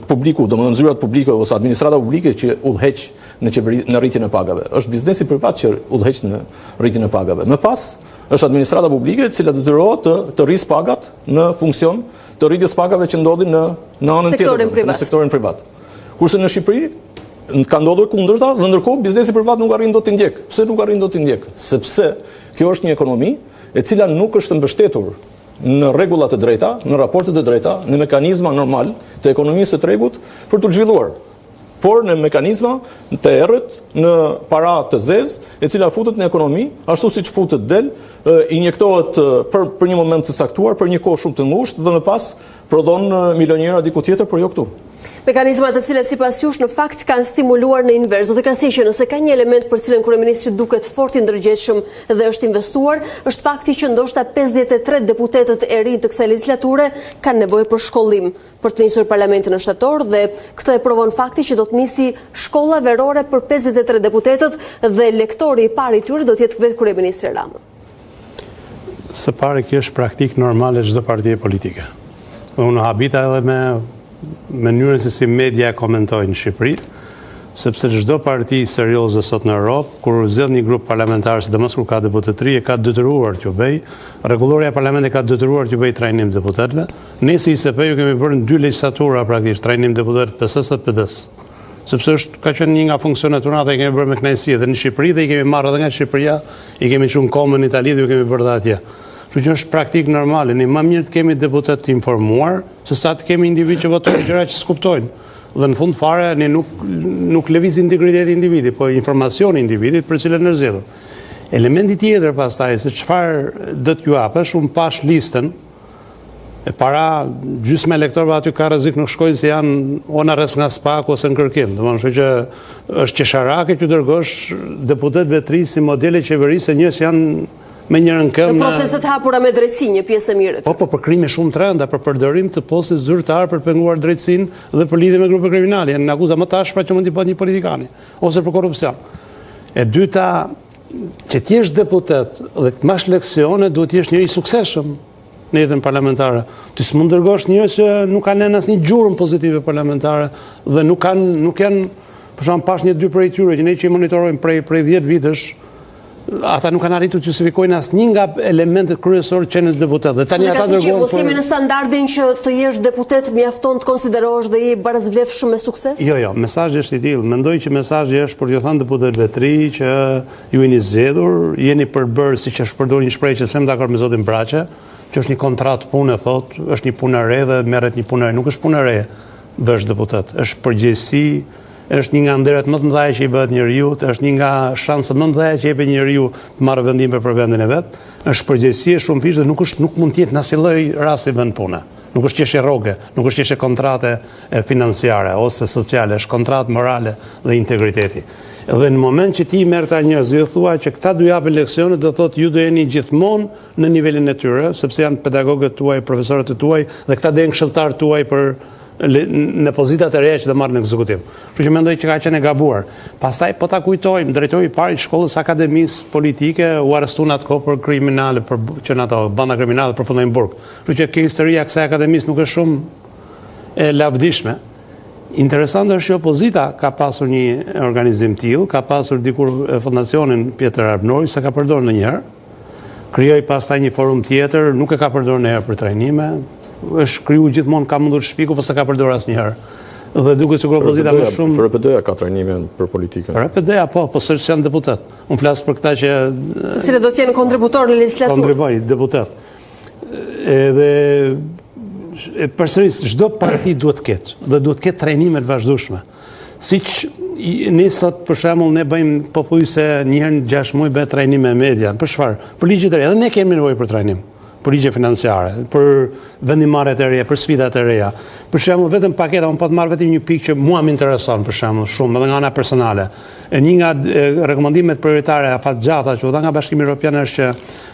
publiku, domethënë zyrat publike ose administrata publike që udhëheq në rritjen e pagave. Është biznesi privat që udhëheq në rritjen e pagave. Më pas është administrata publike e cila detyrohet të rrisë pagat në funksion të rritjes pagave që ndodhin në anën tjetër, në sektorin privat. Kurse në Shqipëri ka ndodhur kundërta dhe ndërkohë biznesi privat nuk arrin dot të ndjek. Pse nuk arrin dot të ndjek? Sepse kjo është një ekonomi e cila nuk është mbështetur në rregullat e drejta, në raportet e drejta, në mekanizma normal të ekonomisë së tregut për të zhvilluar, por në mekanizma të errët, në para të zezë, e cila futet në ekonomi, ashtu siç futet del, injektohet për një moment të caktuar, për një kohë shumë të ngushtë dhe më pas prodhon milionjera diku tjetër, por jo këtu. Mekanizmat të cilat sipas jush në fakt kanë stimuluar në invers. Do të krahasoj që nëse ka një element për cilën kryeministri duket fort i ndërgjegjshëm dhe është investuar, është fakti që ndoshta 53 deputetët e rinj të kësaj legislature kanë nevojë për shkollim për të nisur parlamentin në shtator dhe këtë e provon fakti që do të nisi shkolla verore për 53 deputetët dhe lektori i parë i tyre do të jetë vetë kryeministri Rama. Së pari kjo është praktik normale çdo partie politike. Unë habita edhe me mënyrën se si media komentojnë në Shqipëri, sepse çdo parti serioze sot në Europë, kur zgjedh një grup parlamentar, sidomos kur ka deputetëri, e ka detyruar t'ju bëj, rregulloria e parlamentit ka detyruar t'ju bëj trajnim deputetëve. Ne si ISP-ju kemi bërë në 2 legjislatura praktikisht trajnim deputetëve PS-s dhe PD-s. Sepse ka qenë një nga funksionet tona dhe i kemi bërë me kënaqësi edhe në Shqipëri dhe i kemi marrë edhe nga Shqipëria, i kemi çuar kohën në Itali dhe ju kemi bërë dhe atje. Kështu që është praktik normale, ne më mirë të kemi deputet të informuar, se sa të kemi individ që votojnë gjëra që s'kuptojnë. Dhe në fund fare ne nuk lëviz integriteti i individit, po informacioni i individit për cilën e zgjedhur. Elementi tjetër pastaj se çfarë do t'ju japësh, unë pash listën e para gjysmë elektorëve aty ka rrezik nuk shkojnë se janë ona rres nga SPAK ose në kërkim. Domethënë që është qesharake që dërgosh deputet vetëri si modele qeverisë, njës janë me njërën këmbë. Në proceset hapura me drejtësi, një pjesë e mirë. Po për krime shumë të rënda, për përdorim të postës zyrtar për penguar drejtësinë dhe për lidhje me grupe kriminale, janë në akuza më të ashpra që mund t'i bëhet një politikani, ose për korrupsion. E dyta, që t'jesh deputet dhe të mash leksione, duhet t'jesh njëri i suksesshëm në jetën parlamentare. Ti s'mund dërgosh njerëz që nuk kanë asnjë gjurmë pozitive parlamentare dhe nuk janë, për shembull, pash një dy prej tyre që ne që i monitorojmë prej 10 vitesh, ata nuk kanë arritur të justifikojnë asnjë nga elementet kryesorë të qenies deputet. Dhe tani ata dërgojnë. Mos jemi në standardin që të jesh deputet mjafton të konsiderohesh dhe je barazvlefshëm me sukses? Jo, mesazhi është i tillë. Mendoj që mesazhi është për t'ju thënë deputetëve të ri që ju jeni zgjedhur, jeni përbërë siç është përdorur një shprehje që sem dakord me zotin Braçe, që është një kontratë punë, thot, është një punë e re dhe merret një punë e re. Nuk është punë e re bësh deputet, është përgjegjësi, është një nga nderet më të mëdha që i bëhet njeriu, është një nga shanset më të mëdha që jepet njeriu të marrë vendime për vendin e vet, është përgjegjësi e shumë fish dhe nuk mund të jetë në asnjë lloj rasti vend pune. Nuk është qeshje rroge, nuk është qeshje kontrate financiare ose sociale, është kontratë morale dhe integriteti. Dhe në moment që ti merr ta njerëz, ju thua që këta do japin leksione, do thotë ju do jeni gjithmonë në nivelin e tyre, sepse janë pedagogët tuaj, profesorët e tuaj dhe këta do jenë këshilltarët tuaj për në pozitat e reja që do marrë në ekzekutiv. Kështu që mendoj që ka qenë e gabuar. Pastaj po ta kujtojmë, drejtori i parë i shkollës akademisë politike u arrestuan atko për kriminale, për që ato banda kriminale përfundojnë në burg. Kështu që kjo historia e kësaj akademisë nuk është shumë e lavdishme. Interesant është që opozita ka pasur një organizim tillë, ka pasur dikur fondacionin Pjetër Arbnori, sa ka përdorur ndonjëherë. Krijoi pastaj një forum tjetër, nuk e ka përdorur ndonjëherë për trajnime, është kriju gjithmonë ka mundur shpiku, po s'ka përdorur asnjëherë. Dhe duket sikur opozita më shumë FRPD-ja ka trajnime për politikën. FRPD-ja po s'është janë deputet. Unë flas për këta që të cilët do të jenë kontributor në legislaturë. Kontribuoj, deputet. Edhe përsëris çdo parti duhet të ketë dhe duhet të ketë trajnime të vazhdueshme. Siç ne sot për shembull ne bëjmë pothuajse një herë në 6 muaj bëjmë trajnime me media. Për çfarë? Për ligjet e reja. Edhe ne kemi nevojë për trajnim. Për ligje financiare, për vendimarrjet e reja, për sfidat e reja. Për shembull, vetëm paketa, unë po të marr vetëm një pikë që mua më intereson për shembull shumë, edhe nga ana personale. Një nga rekomandimet prioritare afatgjata që u dha nga Bashkimi Evropian është që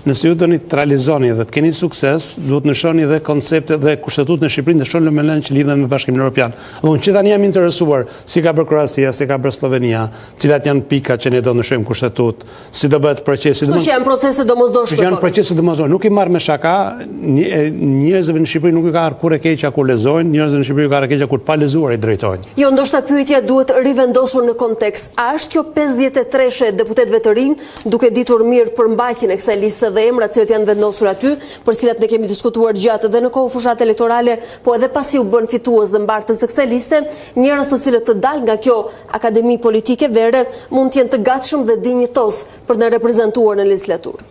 nëse ju doni të realizoni dhe të keni sukses, duhet të nëshoni dhe konceptet dhe kushtetutën e Shqipërisë ndeshon lëmelen që lidhen me Bashkimin Evropian. Dhe unë që tani jam interesuar si ka bërë Kroacia, si ka bërë Slovenia, cilat janë pikat që ne do ndryshojmë kushtetutë, si do bëhet procesi. Kështu që janë procese domosdoshme. Janë procese domosdoshme. Nuk i marr me shaka, njerëzve në Shqipëri nuk i ka kur e keqja kur lexojnë, njerëzve në Shqipëri ka e keqja kur pa lezuar i drejtojnë. Jo, ndoshta pyetja duhet rivendosur në kontekst. A është kjo 53 deputetëve të rinj, duke ditur mirë për mbajtjen e kësaj liste dhe emrat që janë vendosur aty, për cilat ne kemi diskutuar gjatë edhe në kohë fushat elektorale, po edhe pasi u bën fitues dhe mbartës së kësaj liste, njerëz të cilët të dalë nga kjo akademi politike vere mund të jenë të gatshëm dhe dinjitos për të reprezentuar në legislaturë.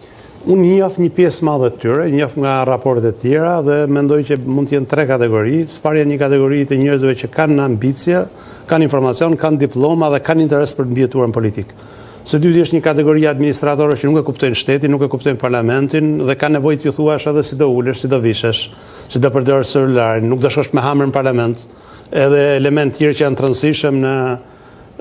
Unë njoh një pjesë madhe të tyre, njoh nga raportet e tjera dhe mendoj që mund të jenë 3 kategori. Së pari janë një kategori të njerëzve që kanë ambicie, kanë informacion, kanë diploma dhe kanë interes për të mbijetuar në politikë. Së dyti është një kategori administratorë që nuk e kuptojnë shtetin, nuk e kuptojnë parlamentin dhe ka nevojë të ju thuash edhe si do ulesh, si do vishesh, si do përdorësh celularin, nuk do shkosh me hamër në parlament, edhe element tjerë që janë të rëndësishëm në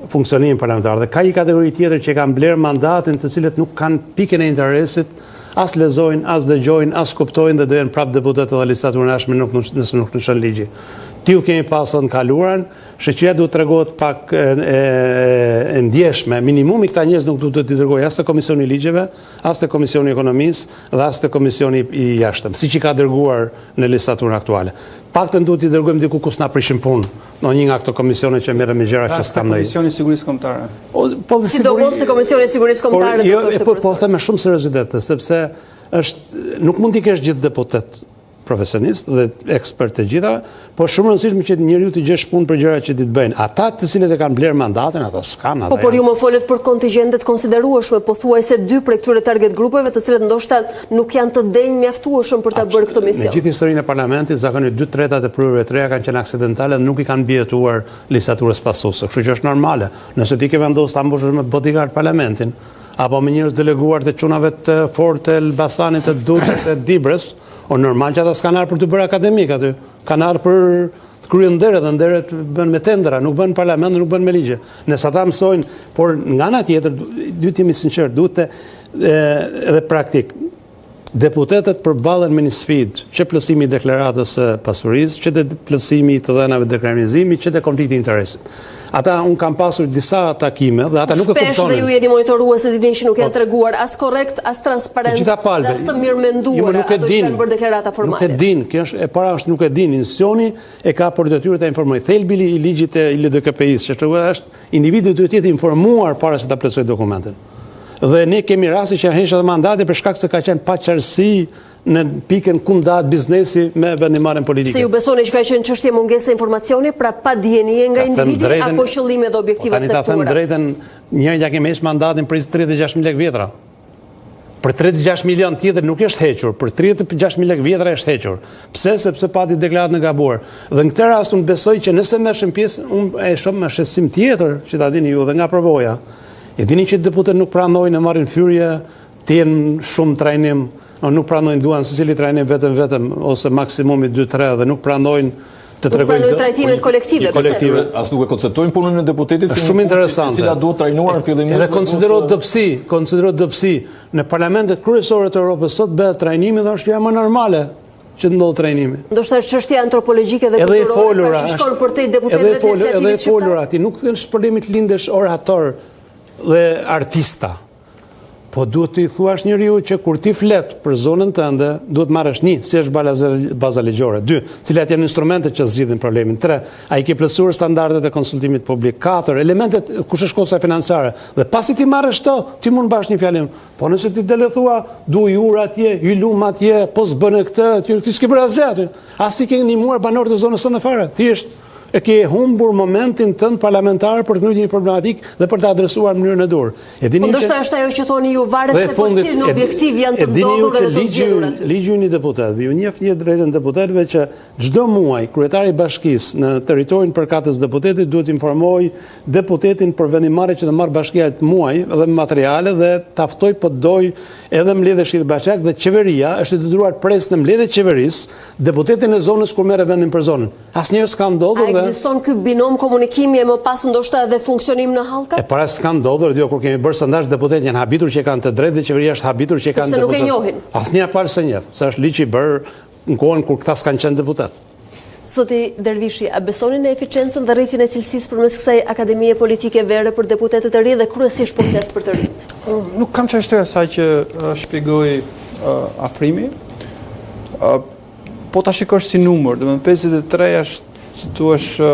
funksionimin parlamentar. Dhe ka një kategori tjetër që kanë blerë mandatin, të cilët nuk kanë pikën e interesit, as lexojnë, as dëgjojnë, as kuptojnë dhe do jenë prapë deputet edhe legislaturën e jashtme nëse nuk ndryshon ligji. Tillë kemi pasur në kaluarën, shoqëria duhet të tregohet pak e ndjeshme. Minimumi këta njerëz nuk duhet të dërgojë as te Komisioni i Ligjeve, as te Komisioni i Ekonomisë dhe as te Komisioni i Jashtëm, siç i ka dërguar në legislaturën aktuale. Paktën duhet t'i dërgojmë diku ku s'na prishin punë, në një nga këto komisione që merren me gjëra që s'kan ndonjë. Komisioni i Sigurisë Kombëtare. Po dhe sidomos te Komisioni i Sigurisë Kombëtare. Po them me shumë seriozitet, sepse nuk mund t'i kesh gjithë deputet profesionist dhe ekspert të gjitha, por shumë rëndësishme që njeriu të gjesh punë për gjërat që ti të bëjnë. Ata të cilët e kanë bler mandatin, ata s'kan. Po por ju më folet për kontingjentet konsiderueshme, pothuajse 2 prej këtyre target grupeve, të cilët ndoshta nuk janë të denjë mjaftueshëm për ta bërë këtë mision. Në gjithë historinë e parlamentit, zakonisht 2/3 e prurëve të reja kanë qenë aksidentale dhe nuk i kanë mbijetuar ligjaturës pasuese. Kështu që është normale. Nëse ti ke vendosur ta mbushësh me bodyguard parlamentin, apo me njerëz deleguar të çunave të fortë të Elbasanit, të Durrësit, të Dibrës, o normal që ata s'kan ardhur për të bërë akademik aty. Kanë ardhur për të kryer ndere dhe nderet bën me tendera, nuk bën parlament, nuk bën me ligje. Nëse ata mësojnë, por nga ana tjetër, duhet të jemi sinqert, duhet edhe praktik. Deputetët përballen me një sfidë, që plotësimi i deklaratës së pasurisë, që plotësimi të dhënave dekriminalizimit, që të konflikti interesit. Ata unë kam pasur disa takime dhe ata nuk e kuptonin. Shpesh dhe ju jeni monitoruese, dini që nuk janë treguar as korrekt, as transparent, as të mirëmenduara ato që kanë bërë deklarata formale. Nuk e din, kjo është e para është nuk e din. Institucioni e ka për detyrë të informojë. Thelbi i ligjit të LDKP-s, që është individi duhet të jetë informuar para se ta plotësojë dokumentin. Dhe ne kemi raste që heqë edhe mandati për shkak se ka qenë paqërsi në pikën ku ndahet biznesi me vendimarrjen politike. Se ju besoni që ka qenë çështje mungese informacioni, pra pa dienie nga individi apo qëllime dhe objektive të caktuara? Ta them drejtën, njëri ja kemi heqë mandatin për 36.000 lekë vjetra. Për 36 milion tjetër nuk është hequr, për 36.000 lekë vjetra është hequr. Pse? Sepse pati deklarat në gabuar. Dhe në këtë rast unë besoj që nëse merrshim pjesë, unë e shoh me shqetësim tjetër, që ta dini ju dhe nga provoja. E dini që deputetët nuk pranojnë e marrin fyrje, të jenë shumë trajnim, nuk pranojnë, duan secili trajnim vetëm ose maksimumi 2-3 dhe nuk pranojnë të tregojnë pranojnë trajtimet kolektive. As nuk e konceptojnë punën e deputetit si shumë interesante, e cila duhet trajnuar fillimisht. Edhe konsiderohet dëpsi. Në parlamentet kryesore të Europës sot bëhet trajnimi dhe është gjë më normale që të ndodhë trajnimi. Ndoshta është çështje antropologjike dhe kulturore, që shkon për te deputetëve të legislativit shqiptar. Edhe e folura, ti nuk është problemi të lindesh orator dhe artista. Po duhet të i thuash njeriu që kur ti flet për zonën tënde, duhet marrësh 1, si është baza ligjore, 2, cilat janë instrumentet që zgjidhin problemin, 3, ai ke plotësuar standardet e konsultimit publik, 4, elementet kush është kosta financiare. Dhe pasi ti marrësh këto, ti mund bash një fjalim. Po nëse ti dele thua, du i ur atje, i lum atje, po s'bën këtë, ti s'ke bërë asgjë aty. As ti ke ndihmuar banorët e zonës tonë fare. Thjesht e ke humbur momentin tënd parlamentar për të ngritur një problematik dhe për të adresuar në mënyrën e dur. Po ndoshta është ajo që thoni ju, varet se për cilin objektiv janë të ndodhur dhe të zgjedhur aty. Ligji i deputetëve, ju njeh një drejtën deputetëve që çdo muaj kryetari i bashkisë në territorin përkatës deputetit duhet informojë deputetin për vendimarrje që të marrë bashkia atë muaj dhe me materiale dhe ta ftoj po doj edhe mbledhësh i bashkiak dhe qeveria është e detyruar presë në mbledhjet qeverisë deputetin e zonës kur merr vendin për zonën. Asnjëherë s'ka ndodhur. Ekziston ky binom komunikimi e më pas ndoshta edhe funksionim në hallka? E para s'ka ndodhur, kur kemi bërë sondazh deputetë janë habitur që kanë të drejtë dhe qeveria është habitur që kanë deputet. Sepse nuk e njohin. Asnjë palë se njeh, se është ligj i bërë në kohën kur këta s'kanë qenë deputet. Zoti Dervishi, a besoni në eficiencën dhe rritjen e cilësisë përmes kësaj akademie politike vere për deputetët e ri dhe kryesisht për flas për të rinj? Nuk kam çështje asaj që shpjegoi Afrimi. Po ta shikosh si numër, domethënë 53 është si tu është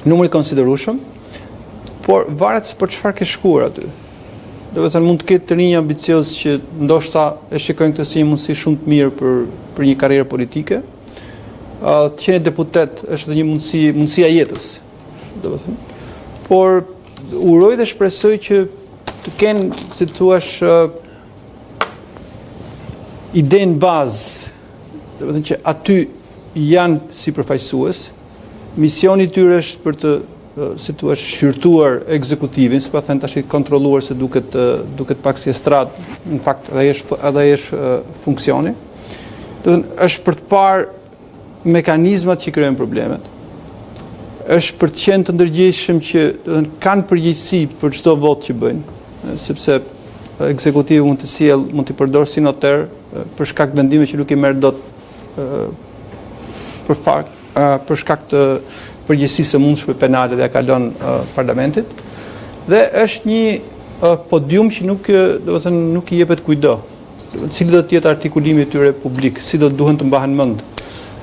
numri konsiderueshëm, por varet për çfarë ke shkuar aty. Do të thënë mund të ketë të rinj ambicioz që ndoshta e shikojnë këtë si një mundësi shumë të mirë për një karrierë politike. Të qenë deputet është një mundësia jetës, do të thënë. Por uroj dhe shpresoj që të kenë, si thua, idenë bazë, do të thënë që aty janë si përfaqësues, misioni i tyre është për të si thua shqyrtuar ekzekutivin, sipas thënë tash kontrolluar se duket pak si estradë, në fakt edhe është funksioni. Do të thënë është për të parë mekanizmat që krijojnë problemet. Është për të qenë të ndërgjegjshëm që kanë përgjegjësi për çdo votë që bëjnë, sepse ekzekutivi mund të përdorë si noter për shkak vendimeve që nuk i merr dot për fakt. për shkak të përgjegjësisë së mundshme penale dhe ja kalon parlamentit. Dhe është një podium që nuk i jepet kujdo. Cili do të jetë artikulimi i tyre publik, si do të duhen të mbahen mend.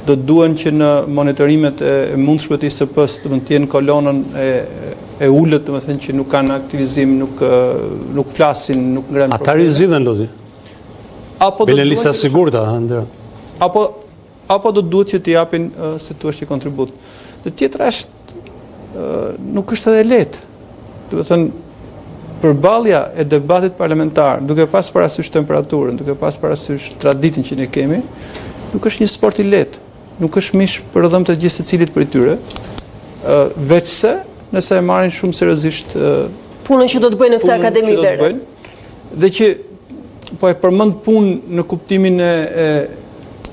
Do të duhen që në monitorimet e mundshme të ISP-s të jenë kolonën e ullët, domethënë që nuk kanë aktivizim, nuk flasin, nuk ngrenë probleme. Ata rizidhen lodi. Bile lista sigurta, ndër. Apo do duhet që të japin se tu është i kontribut. Dhe tjetra është nuk është edhe lehtë. Do të thënë përballja e debatit parlamentar, duke pas parasysh temperaturën, duke pas parasysh traditin që ne kemi, nuk është një sport i lehtë. Nuk është mish për rëdhëm të gjithë secilit prej tyre, veçse nëse e marrin shumë seriozisht punën që do të bëjnë në këtë akademi vere. Dhe që po e përmend punë në kuptimin e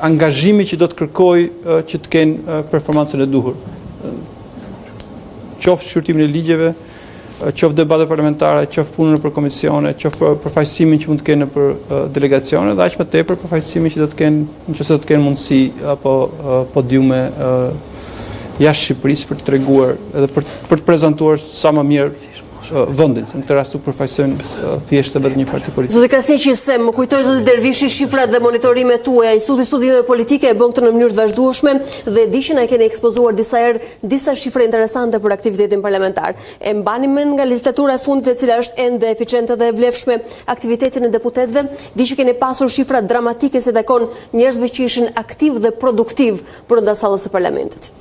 angazhimit që do të kërkoj që të kenë performancën e duhur. Qoftë shqyrtimin e ligjeve, qoftë debatet parlamentare, qoftë punën për komisione, qoftë përfaqësimin që mund të kenë për delegacione, dhe aq më tepër përfaqësimin që do të kenë, nëse do të kenë mundësi apo podiume jashtë Shqipërisë për të treguar edhe për të prezantuar sa më mirë vendin, se në këtë rast nuk përfaqësojnë thjesht vetëm një parti politike. Zoti Krasniqi, se më kujtoi zoti Dervishi shifrat dhe monitorimet tuaja, Instituti Studimeve Politike e bën këtë në mënyrë të vazhdueshme dhe di që na keni ekspozuar disa herë disa shifra interesante për aktivitetin parlamentar. E mbani mend nga legislatura e fundit e cila është ende eficiente dhe e vlefshme aktivitetin e deputetëve, di që keni pasur shifra dramatike se takon njerëzve që ishin aktiv dhe produktiv brenda sallës së parlamentit.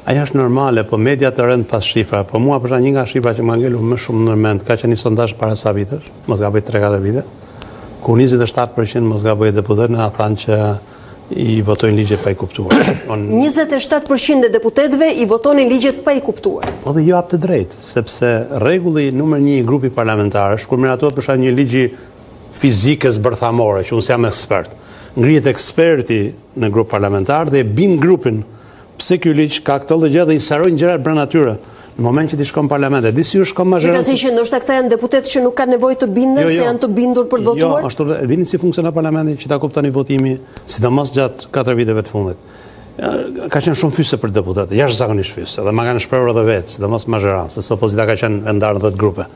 Aja është normale, po media të rënd pas shifra, po mua përsa një nga shifra që më ngellu më shumë nërmend, ka që një sondazh para sa vitesh, mos ga bëjt 3-4 vite, ku 27% mos ga bëjt deputet në thanë që i votojnë ligjet pa i kuptuar. 27% e deputetëve i votonin ligjet pa i kuptuar. Po dhe jo apë të drejtë, sepse rregulli numër 1 i grupi parlamentarësh, kur miratohet përsa një ligji fizikës bërthamore, që unë jam ekspert, ngrihet eksperti në grup parlamentar dhe bin grupin pse ky ligj ka këtë gjë dhe inserojnë gjërat brenda tyre. Në moment që ti shkon në parlament, di si është majoranca. Që ndoshta këta janë deputetë që nuk kanë nevojë të binden se janë të bindur për të votuar. Jo, ashtu vini si funksionon parlamenti që ta kuptoni votimi, sidomos gjatë 4 viteve të fundit. Ka qenë shumë fyse për deputetë, jashtëzakonisht fyse, dhe ma kanë shprehur edhe vetë, sidomos majoranca, se opozita ka qenë e ndarë 10 grupe.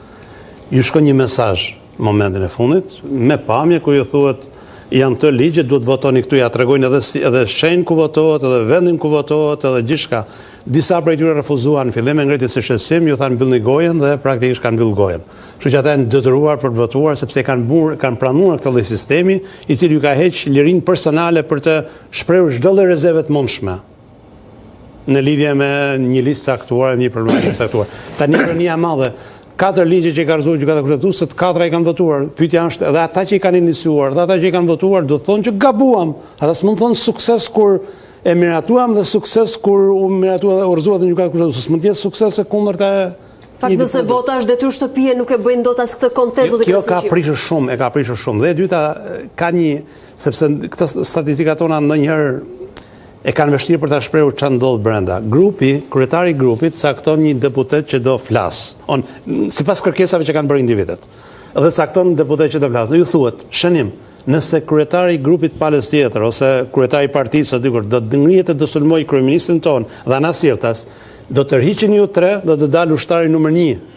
Ju shkon një mesazh në momentin e fundit, me pamje ku ju thuhet janë të ligjet, duhet votoni këtu, ja tregojnë edhe shenjë ku votohet, edhe vendin ku votohet, edhe gjithçka. Disa prej tyre refuzuan, fillim me ngritje së shqetësim, ju thanë mbyllni gojen dhe praktikisht kanë mbyll gojen. Kështu që ata janë detyruar për të votuar sepse kanë pranuar këtë lloj sistemi, i cili ju ka heqë lirinë personale për të shprehur çdo lloj rezerve të mundshme në lidhje me një listë caktuar, një problematikë caktuar. Tani ironia e madhe, 4 ligje që i ka rrezuar gjykata kushtetuese, 4 i kanë votuar. Pyetja është, edhe ata që i kanë iniciuar, edhe ata që i kanë votuar, do të thonë që gabuam. Ata s'mund të thonë sukses kur e miratuam dhe sukses kur u miratua dhe u rrezuat në gjykata kushtetuese. S'mund të jetë sukses e kundërta e fakt nëse vota është detyrë shtëpie, nuk e bëjnë dot as këtë kontest do të Kjo ka prishur shumë, e ka prishur shumë. Dhe e dyta ka një, sepse këto statistikat tona ndonjëherë e kanë vështirë për ta shprehur çfarë ndodh brenda. Kryetari i grupit cakton një deputet që do flas. Sipas kërkesave që kanë bërë individët. Dhe cakton deputet që do flas. Dhe ju thuhet, shënim, nëse kryetari i grupit palës tjetër ose kryetari i partisë dikur do të ngrihet të sulmoj kryeministin ton dhe anasjelltas, do të tërhiqen ju 3 dhe do të dalë ushtari numër 1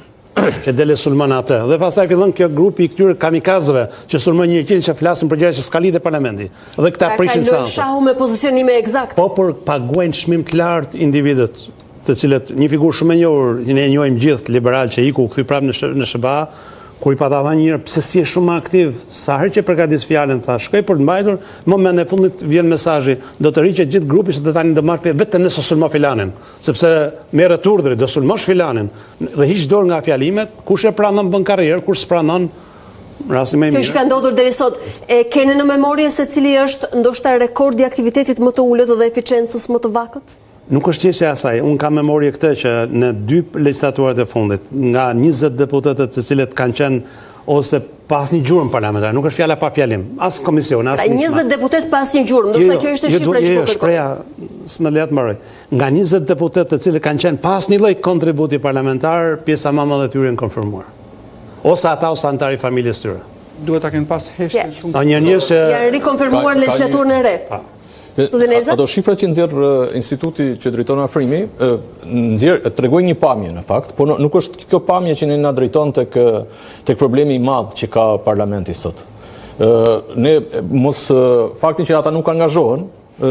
që dele sulmon atë. Dhe pastaj fillon kjo grupi i këtyre kamikazëve që sulmojnë njëri tjetrin që flasin për gjëra që s'ka lidhje parlamenti. Dhe këta prishin sa. Ka shahu me pozicionime eksakte. Po por paguajnë çmim të lartë individët, të cilët një figurë shumë e njohur, ne e njohim gjithë, liberal që iku u kthy prapë në SBA, kur i pata dha një herë, pse si je shumë aktiv, sa herë që përgatis fjalën, tha, shkoj për të mbajtur, në momentin e fundit vjen mesazhi, do të rriqet gjithë grupi se do tani do marr vetëm nëse sulmo filanin, sepse merret urdhri, do sulmosh filanin, dhe hiq dorë nga fjalimet, kush e pranon bën karrierë, kush s'pranon rasti më i mirë. Kjo ka ndodhur deri sot. E keni në memorje se cili është ndoshta rekordi i aktivitetit më të ulët dhe eficiencës më të vakët? Nuk është qeshja asaj. Unë kam memorje këtë që në 2 legislaturat e fundit, nga 20 deputetët të cilët kanë qenë ose pas një gjurmë parlamentar, nuk është fjala pa fjalim, as komision, as 20 deputet pas një gjurmë, ndoshta kjo ishte shifra që po kërkoj. Shpreha, s'më lehet mbaroj. Nga 20 deputet të cilët kanë qenë pas një lloj kontributi parlamentar, pjesa më e madhe e tyre janë konfirmuar. Ose ata ose antar i familjes tyre. Duhet ta kenë pas heshtje shumë. Janë rikonfirmuar legislaturën e re. Ato shifra që nxjerr instituti që drejton Afrimi, tregojnë një pamje në fakt, por nuk është kjo pamje që na drejton tek problemi i madh që ka parlamenti sot. Ne faktin që ata nuk angazhohen,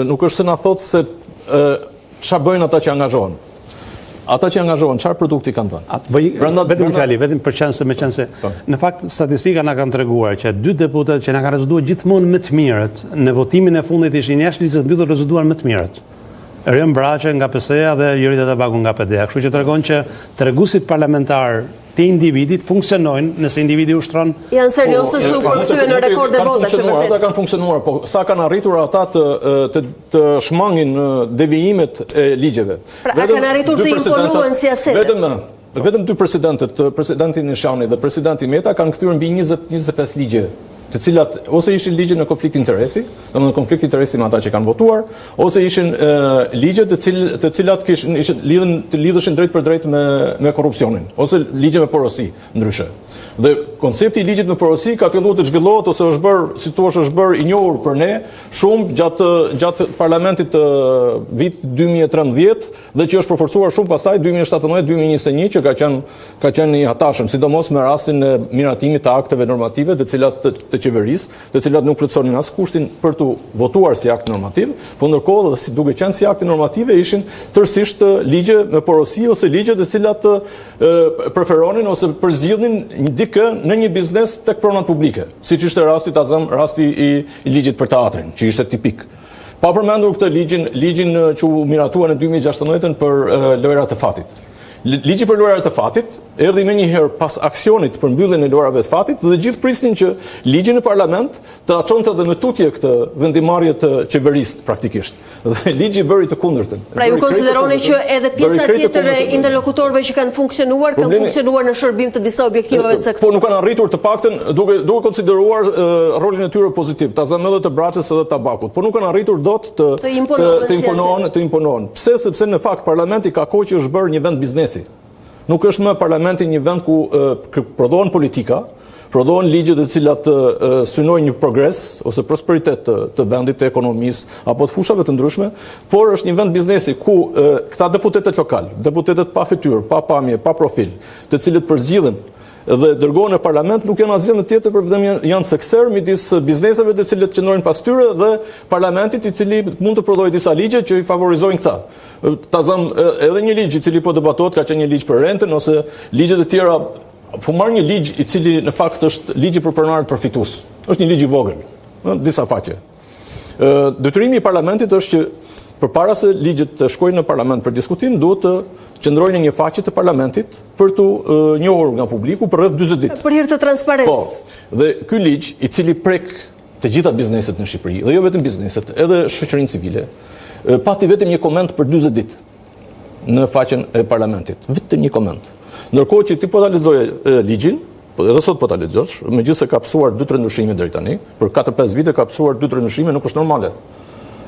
nuk është se na thotë se çfarë bëjnë ata që angazhohen. Ata që angazhohen, çfarë produkti kanë dhënë? Vetëm për qenë se në fakt statistika na kanë treguar që 2 deputet që na kanë rezultuar gjithmonë më të mirët në votimin e fundit ishin jashtë listës mbyllur rezultuar më të mirët. Rëm Braçe nga PS-ja dhe Jorita Tabaku nga PD-ja. Kështu që tregon që treguesit parlamentar të individit funksionojnë nëse individi ushtron. Janë serioze se u përkthyen në rekorde votash. Ata kanë funksionuar, po sa kanë arritur ata të shmangin devijimet e ligjeve. Pra kanë arritur të imponuan siasete. Vetëm 2 presidentët, presidenti Nishani dhe presidenti Meta kanë kthyer mbi 20-25 ligje, të cilat ose ishin ligje në konflikt interesi, domethënë konflikt interesi me ata që kanë votuar, ose ishin ligje të cilat lidheshin drejt për drejt me korrupsionin, ose ligje me porosi, ndryshe. Dhe koncepti i ligjit me porosi ka filluar të zhvillohet ose është bërë i njohur për ne shumë gjatë parlamentit të vit 2013 dhe që është përforcuar shumë pastaj 2017-2021 që ka qenë i hatashëm, sidomos me rastin e miratimit të akteve normative të qeverisë, të cilat nuk plotësonin as kushtin për të votuar si akt normativ, po ndërkohë si duke qenë si akte normative ishin tërësisht ligje me porosi ose ligje të cilat preferonin ose përzgjidhnin dikë në një biznes tek pronat publike, siç ishte rasti i ligjit për teatrin, që ishte tipik. Pa përmendur këtë ligjin që u miratua në 2016 për lojrat e fatit. Ligji për lojrat e fatit erdhi më njëherë pas aksionit për mbylljen e lojrave të fatit dhe gjithë prisnin që ligji në parlament të çonte edhe në tutje këtë vendimarrje të qeverisë praktikisht. Dhe ligji bëri të kundërtën. Pra ju konsideroni që edhe pjesa tjetër e interlokutorëve që kanë funksionuar në shërbim të disa objektivave të caktuara. Po nuk kanë arritur të paktën duke konsideruar rolin e tyre pozitiv, ta zamë edhe të Braçës edhe të Tabakut, por nuk kanë arritur dot të imponohen. Pse? Sepse në fakt parlamenti ka kohë që është bërë një vend biznesi. Nuk është më parlamenti një vend ku prodhohen politika, prodhohen ligje të cilat synojnë një progres ose prosperitet të vendit, të ekonomisë apo të fushave të ndryshme, por është një vend biznesi ku këta deputetet lokal, deputetet pa fytyrë, pa pamje, pa profil, të cilët përzgjidhen dhe dërgohen në parlament, nuk janë asgjë më tjetër për vetëm janë sekser midis bizneseve të cilët qëndrojnë pas tyre dhe parlamentit i cili mund të prodhojë disa ligje që i favorizojnë këta. Ta zëm edhe një ligj i cili po debatohet ka qenë një ligj për rentën ose ligjet e tjera, po marr një ligj i cili në fakt është ligji për pronarët përfitues. Është një ligj i vogël, në disa faqe. Detyrimi i parlamentit është që përpara se ligjet të shkojnë në parlament për diskutim, duhet të qëndrojnë në një faqe të parlamentit për të njohur nga publiku për rreth 40 ditë. Për hir të transparencës. Po. Dhe ky ligj i cili prek të gjitha bizneset në Shqipëri, dhe jo vetëm bizneset, edhe shoqërinë civile, pati vetëm një koment për 40 ditë në faqen e parlamentit. Vetëm një koment. Ndërkohë që ti po ta lexoje ligjin, edhe sot po ta lexosh, megjithëse ka psuar 2-3 ndryshime deri tani, për 4-5 vite ka psuar 2-3 ndryshime, nuk është normale.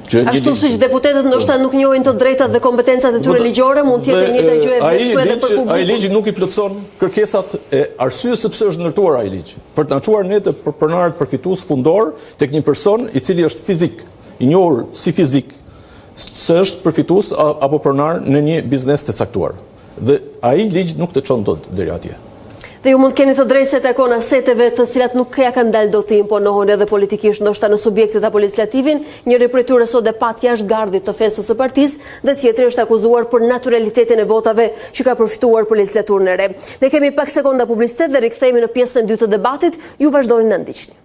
Ashtu siç deputetët ndoshta nuk njohin të drejtat dhe kompetencat e tyre ligjore, mund të jetë një gjë e vështirë edhe për publikun. Ai ligj nuk i plotëson kërkesat e arsyes sepse është ndërtuar ai ligj. Për të çuar ne të pronarët përfitues fundor tek një person i cili është fizik, i njohur si fizik, se është përfitues apo pronar në një biznes të caktuar. Dhe ai ligj nuk të çon dot deri atje. Dhe ju mund keni të drejtë se takon aseteve të cilat nuk ja kanë dalë dot të imponohen edhe politikisht ndoshta në subjektet apo legislativin, njëri prej tyre sot e pat jashtë gardit të fesës së partisë, dhe tjetri është akuzuar për naturalitetin e votave që ka përfituar për legjislaturën e re. Ne kemi pak sekonda publicitet dhe rikthehemi në pjesën e dytë të debatit, ju vazhdoni na ndiqni.